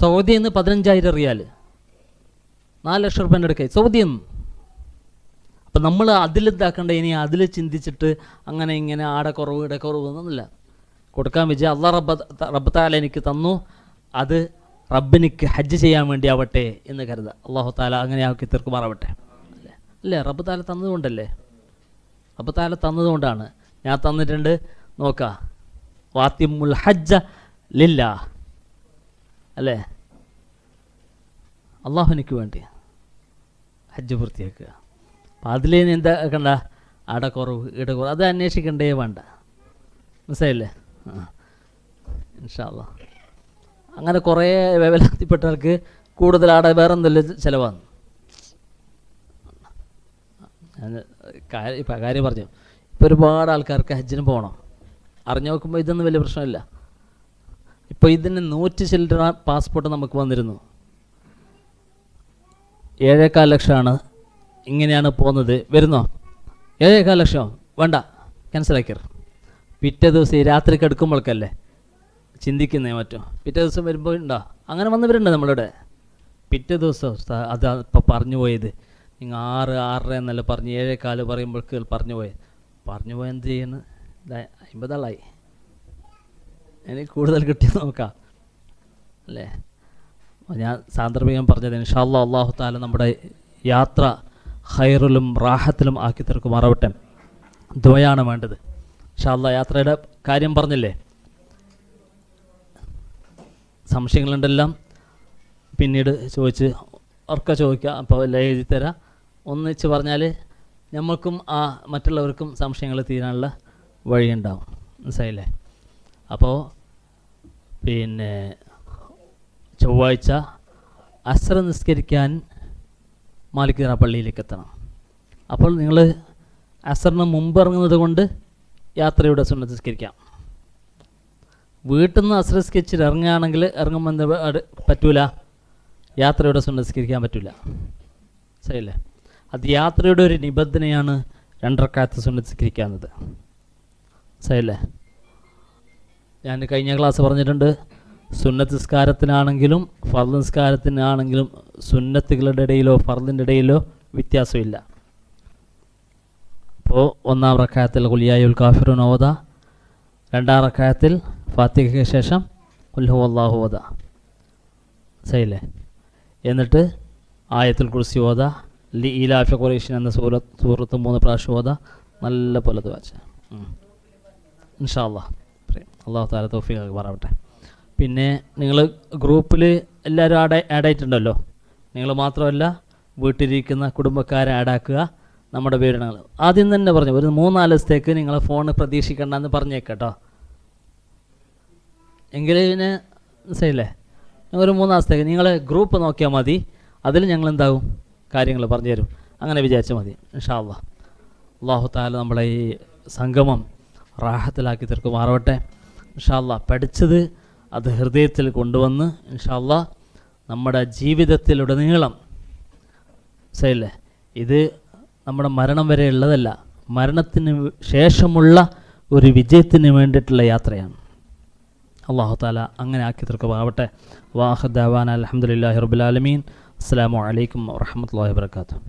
സൗദിയിൽ നിന്ന് 15,000 റിയാൽ, 4 ലക്ഷം റുപ്യൻ്റെ അടുക്കായി സൗദിയിൽ നിന്ന്. അപ്പം നമ്മൾ അതിലിതാക്കണ്ട, ഇനി അതിൽ ചിന്തിച്ചിട്ട് അങ്ങനെ ഇങ്ങനെ ആടെ കുറവ് ഇവിടെ കുറവ് എന്നൊന്നുമില്ല. കൊടുക്കാൻ വിജയ അള്ളാഹ് റബ്ബ് തആല എനിക്ക് തന്നു, അത് റബ്ബിനിക്ക് ഹജ്ജ് ചെയ്യാൻ വേണ്ടി ആവട്ടെ എന്ന് കരുതുക. അള്ളാഹു താല അങ്ങനെ ആക്കി തീർക്കുമാറാവട്ടെ. അല്ലേ, റബ്ബ് താല തന്നതുകൊണ്ടല്ലേ, റബ്ബ് താല തന്നതുകൊണ്ടാണ്. ഞാൻ തന്നിട്ടുണ്ട്, നോക്കുക, വാത്തിമുൽ ഹജ്ജ ലില്ലാ, അല്ലേ, അള്ളാഹുവിനിക്ക് വേണ്ടി ഹജ്ജ് പൂർത്തിയാക്കുക. അപ്പം അതിൽ എന്താ കണ്ട, അടക്കുറവ് ഇടക്കുറവ് അത് അന്വേഷിക്കണ്ടേ വേണ്ട. മനസ്സിലായില്ലേ? ഇൻഷാ അല്ലാഹ്. അങ്ങനെ കുറേ വേവലാതിപ്പെട്ടവർക്ക് കൂടുതൽ ആടെ വേറെ എന്തെല്ലാം ചിലവാണ്. ഇപ്പം കാര്യം പറഞ്ഞു, ഇപ്പോൾ ഒരുപാട് ആൾക്കാർക്ക് ഹജ്ജിന് പോകണം. അറിഞ്ഞു നോക്കുമ്പോൾ ഇതൊന്നും വലിയ പ്രശ്നമില്ല. ഇപ്പോൾ ഇതിന് 100 ചില്ലറ പാസ്പോർട്ട് നമുക്ക് വന്നിരുന്നു. 7.25 ലക്ഷമാണ്. ഇങ്ങനെയാണ് പോകുന്നത്. വരുന്നോ? 7.25 ലക്ഷം വേണ്ട, ക്യാൻസലാക്കിയർ. പിറ്റേ ദിവസം ഈ രാത്രി കിടക്കുമ്പോഴേക്കല്ലേ ചിന്തിക്കുന്നേ മറ്റോ. പിറ്റേ ദിവസം വരുമ്പോൾ ഉണ്ടോ? അങ്ങനെ വന്നവരുണ്ട് നമ്മളിവിടെ. പിറ്റേ ദിവസം അത് ഇപ്പോൾ പറഞ്ഞു പോയത് നിങ്ങൾ 6-6.5 എന്നല്ല പറഞ്ഞ് 7.25 പറയുമ്പോഴേക്ക് പറഞ്ഞു പോയത് എന്ത് ചെയ്യുന്നു? 50 ആളായി. എനിക്ക് കൂടുതൽ കിട്ടിയത് നോക്കാം, അല്ലേ? ഞാൻ സാന്ദർഭികം പറഞ്ഞത് ഇൻഷാ അല്ലാഹ് അല്ലാഹു തആല നമ്മുടെ യാത്ര ഖൈറിലും റാഹത്തിലും ആക്കി തീർക്കുമാറാവട്ടെ. ദുആയാണ് വേണ്ടത്. ഇൻഷാ അല്ലാഹ് യാത്രയുടെ കാര്യം പറഞ്ഞില്ലേ, സംശയങ്ങളുണ്ടെല്ലാം പിന്നീട് ചോദിച്ച് ഉറക്കെ ചോദിക്കുക. അപ്പോൾ എല്ലാം എഴുതി തരാം. ഒന്നിച്ച് പറഞ്ഞാൽ നമ്മൾക്കും മറ്റുള്ളവർക്കും സംശയങ്ങൾ തീരാനുള്ള വഴിയുണ്ടാവും. മനസ്സിലായില്ലേ? അപ്പോൾ പിന്നെ ചൊവ്വാഴ്ച അസ്ർ നിസ്കരിക്കാൻ മാലിക് പള്ളിയിലേക്ക് എത്തണം. അപ്പോൾ നിങ്ങൾ അസ്റിന് മുമ്പ് ഇറങ്ങുന്നത് കൊണ്ട് യാത്രയുടെ സുന്നത്ത് നിസ്കരിക്കാം. വീട്ടിൽ നിന്ന് അസ്ർ നിസ്കരിച്ചിട്ട് ഇറങ്ങുമ്പോൾ എന്താ പറ്റൂല, യാത്രയുടെ സുന്നത്ത് നിസ്കരിക്കാൻ പറ്റില്ല. ശരിയല്ലേ? അത് യാത്രയുടെ ഒരു നിബന്ധനയാണ് 2 റക്അത്ത് സുന്നത്ത് നിസ്കരിക്കാവുന്നത്. ശരിയല്ലേ? ഞാൻ കഴിഞ്ഞ ക്ലാസ് പറഞ്ഞിട്ടുണ്ട്, സുന്നത്ത് നിസ്കാരത്തിനാണെങ്കിലും ഫർദ് നിസ്കാരത്തിനാണെങ്കിലും സുന്നത്തുകളുടെ ഇടയിലോ ഫർദിൻ്റെ ഇടയിലോ വ്യത്യാസമില്ല. അപ്പോൾ 1-ാം റക്അത്തിൽ ഖുൽ യാ അയ്യുൽ കാഫിറൂൻ ഓതാ, 2-ാം റക്അത്തിൽ ഫാത്തിഹയ്ക്ക് ശേഷം ഖുൽ ഹുവല്ലാഹു ഓതാ. ശരിയല്ലേ? എന്നിട്ട് ആയത്തുൽ കുർസി ഓതാ, ലി ഈലാഫി ഖുറൈശിൻ എന്ന സൂറത്ത് 3 പ്രാവശ്യം ഓതാ. നല്ല പോലെ വാച്ച ഇൻഷാ അല്ലാഹ്. അല്ലാഹു തആല തൗഫീഖ് പറയട്ടെ. പിന്നെ നിങ്ങൾ ഗ്രൂപ്പിൽ എല്ലാവരും ആഡ് ആയിട്ടുണ്ടല്ലോ. നിങ്ങൾ മാത്രമല്ല, വീട്ടിലിരിക്കുന്ന കുടുംബക്കാരെ ആഡാക്കുക. നമ്മുടെ പേരിടങ്ങൾ ആദ്യം തന്നെ പറഞ്ഞു, ഒരു 3-4 ദിവസത്തേക്ക് നിങ്ങൾ ഫോൺ പ്രതീക്ഷിക്കേണ്ടെന്ന് പറഞ്ഞേക്കട്ടോ. എങ്കിൽ പിന്നെ ശരിയല്ലേ? ഒരു 3 ദിവസത്തേക്ക് നിങ്ങൾ ഗ്രൂപ്പ് നോക്കിയാൽ മതി. അതിൽ ഞങ്ങൾ എന്താകും കാര്യങ്ങൾ പറഞ്ഞു തരും. അങ്ങനെ വിചാരിച്ചാൽ മതി. ഇൻഷാ അല്ലാഹ്. അല്ലാഹു തആല നമ്മളെ ഈ സംഗമം റാഹത്തിലാക്കി തീർക്കുമാറാവട്ടെ. ഇൻഷാ അല്ലാഹ് പഠിച്ചത് അത് ഹൃദയത്തിൽ കൊണ്ടുവന്ന് ഇൻഷാ അല്ലാഹ് നമ്മുടെ ജീവിതത്തിലുടനീളം ശരിയല്ലേ, ഇത് നമ്മുടെ മരണം വരെ ഉള്ളതല്ല, മരണത്തിന് ശേഷമുള്ള ഒരു വിജയത്തിന് വേണ്ടിയിട്ടുള്ള യാത്രയാണ്. അല്ലാഹു തആല അങ്ങനെ ആക്കി തീർക്കുമാറാവട്ടെ. വാഖിർ ദഅവാന അൽഹംദുലില്ലാഹി റബ്ബിൽ ആലമീൻ. അസ്സലാമു അലൈക്കും വറഹ്മത്തുള്ളാഹി വബറകാതുഹു.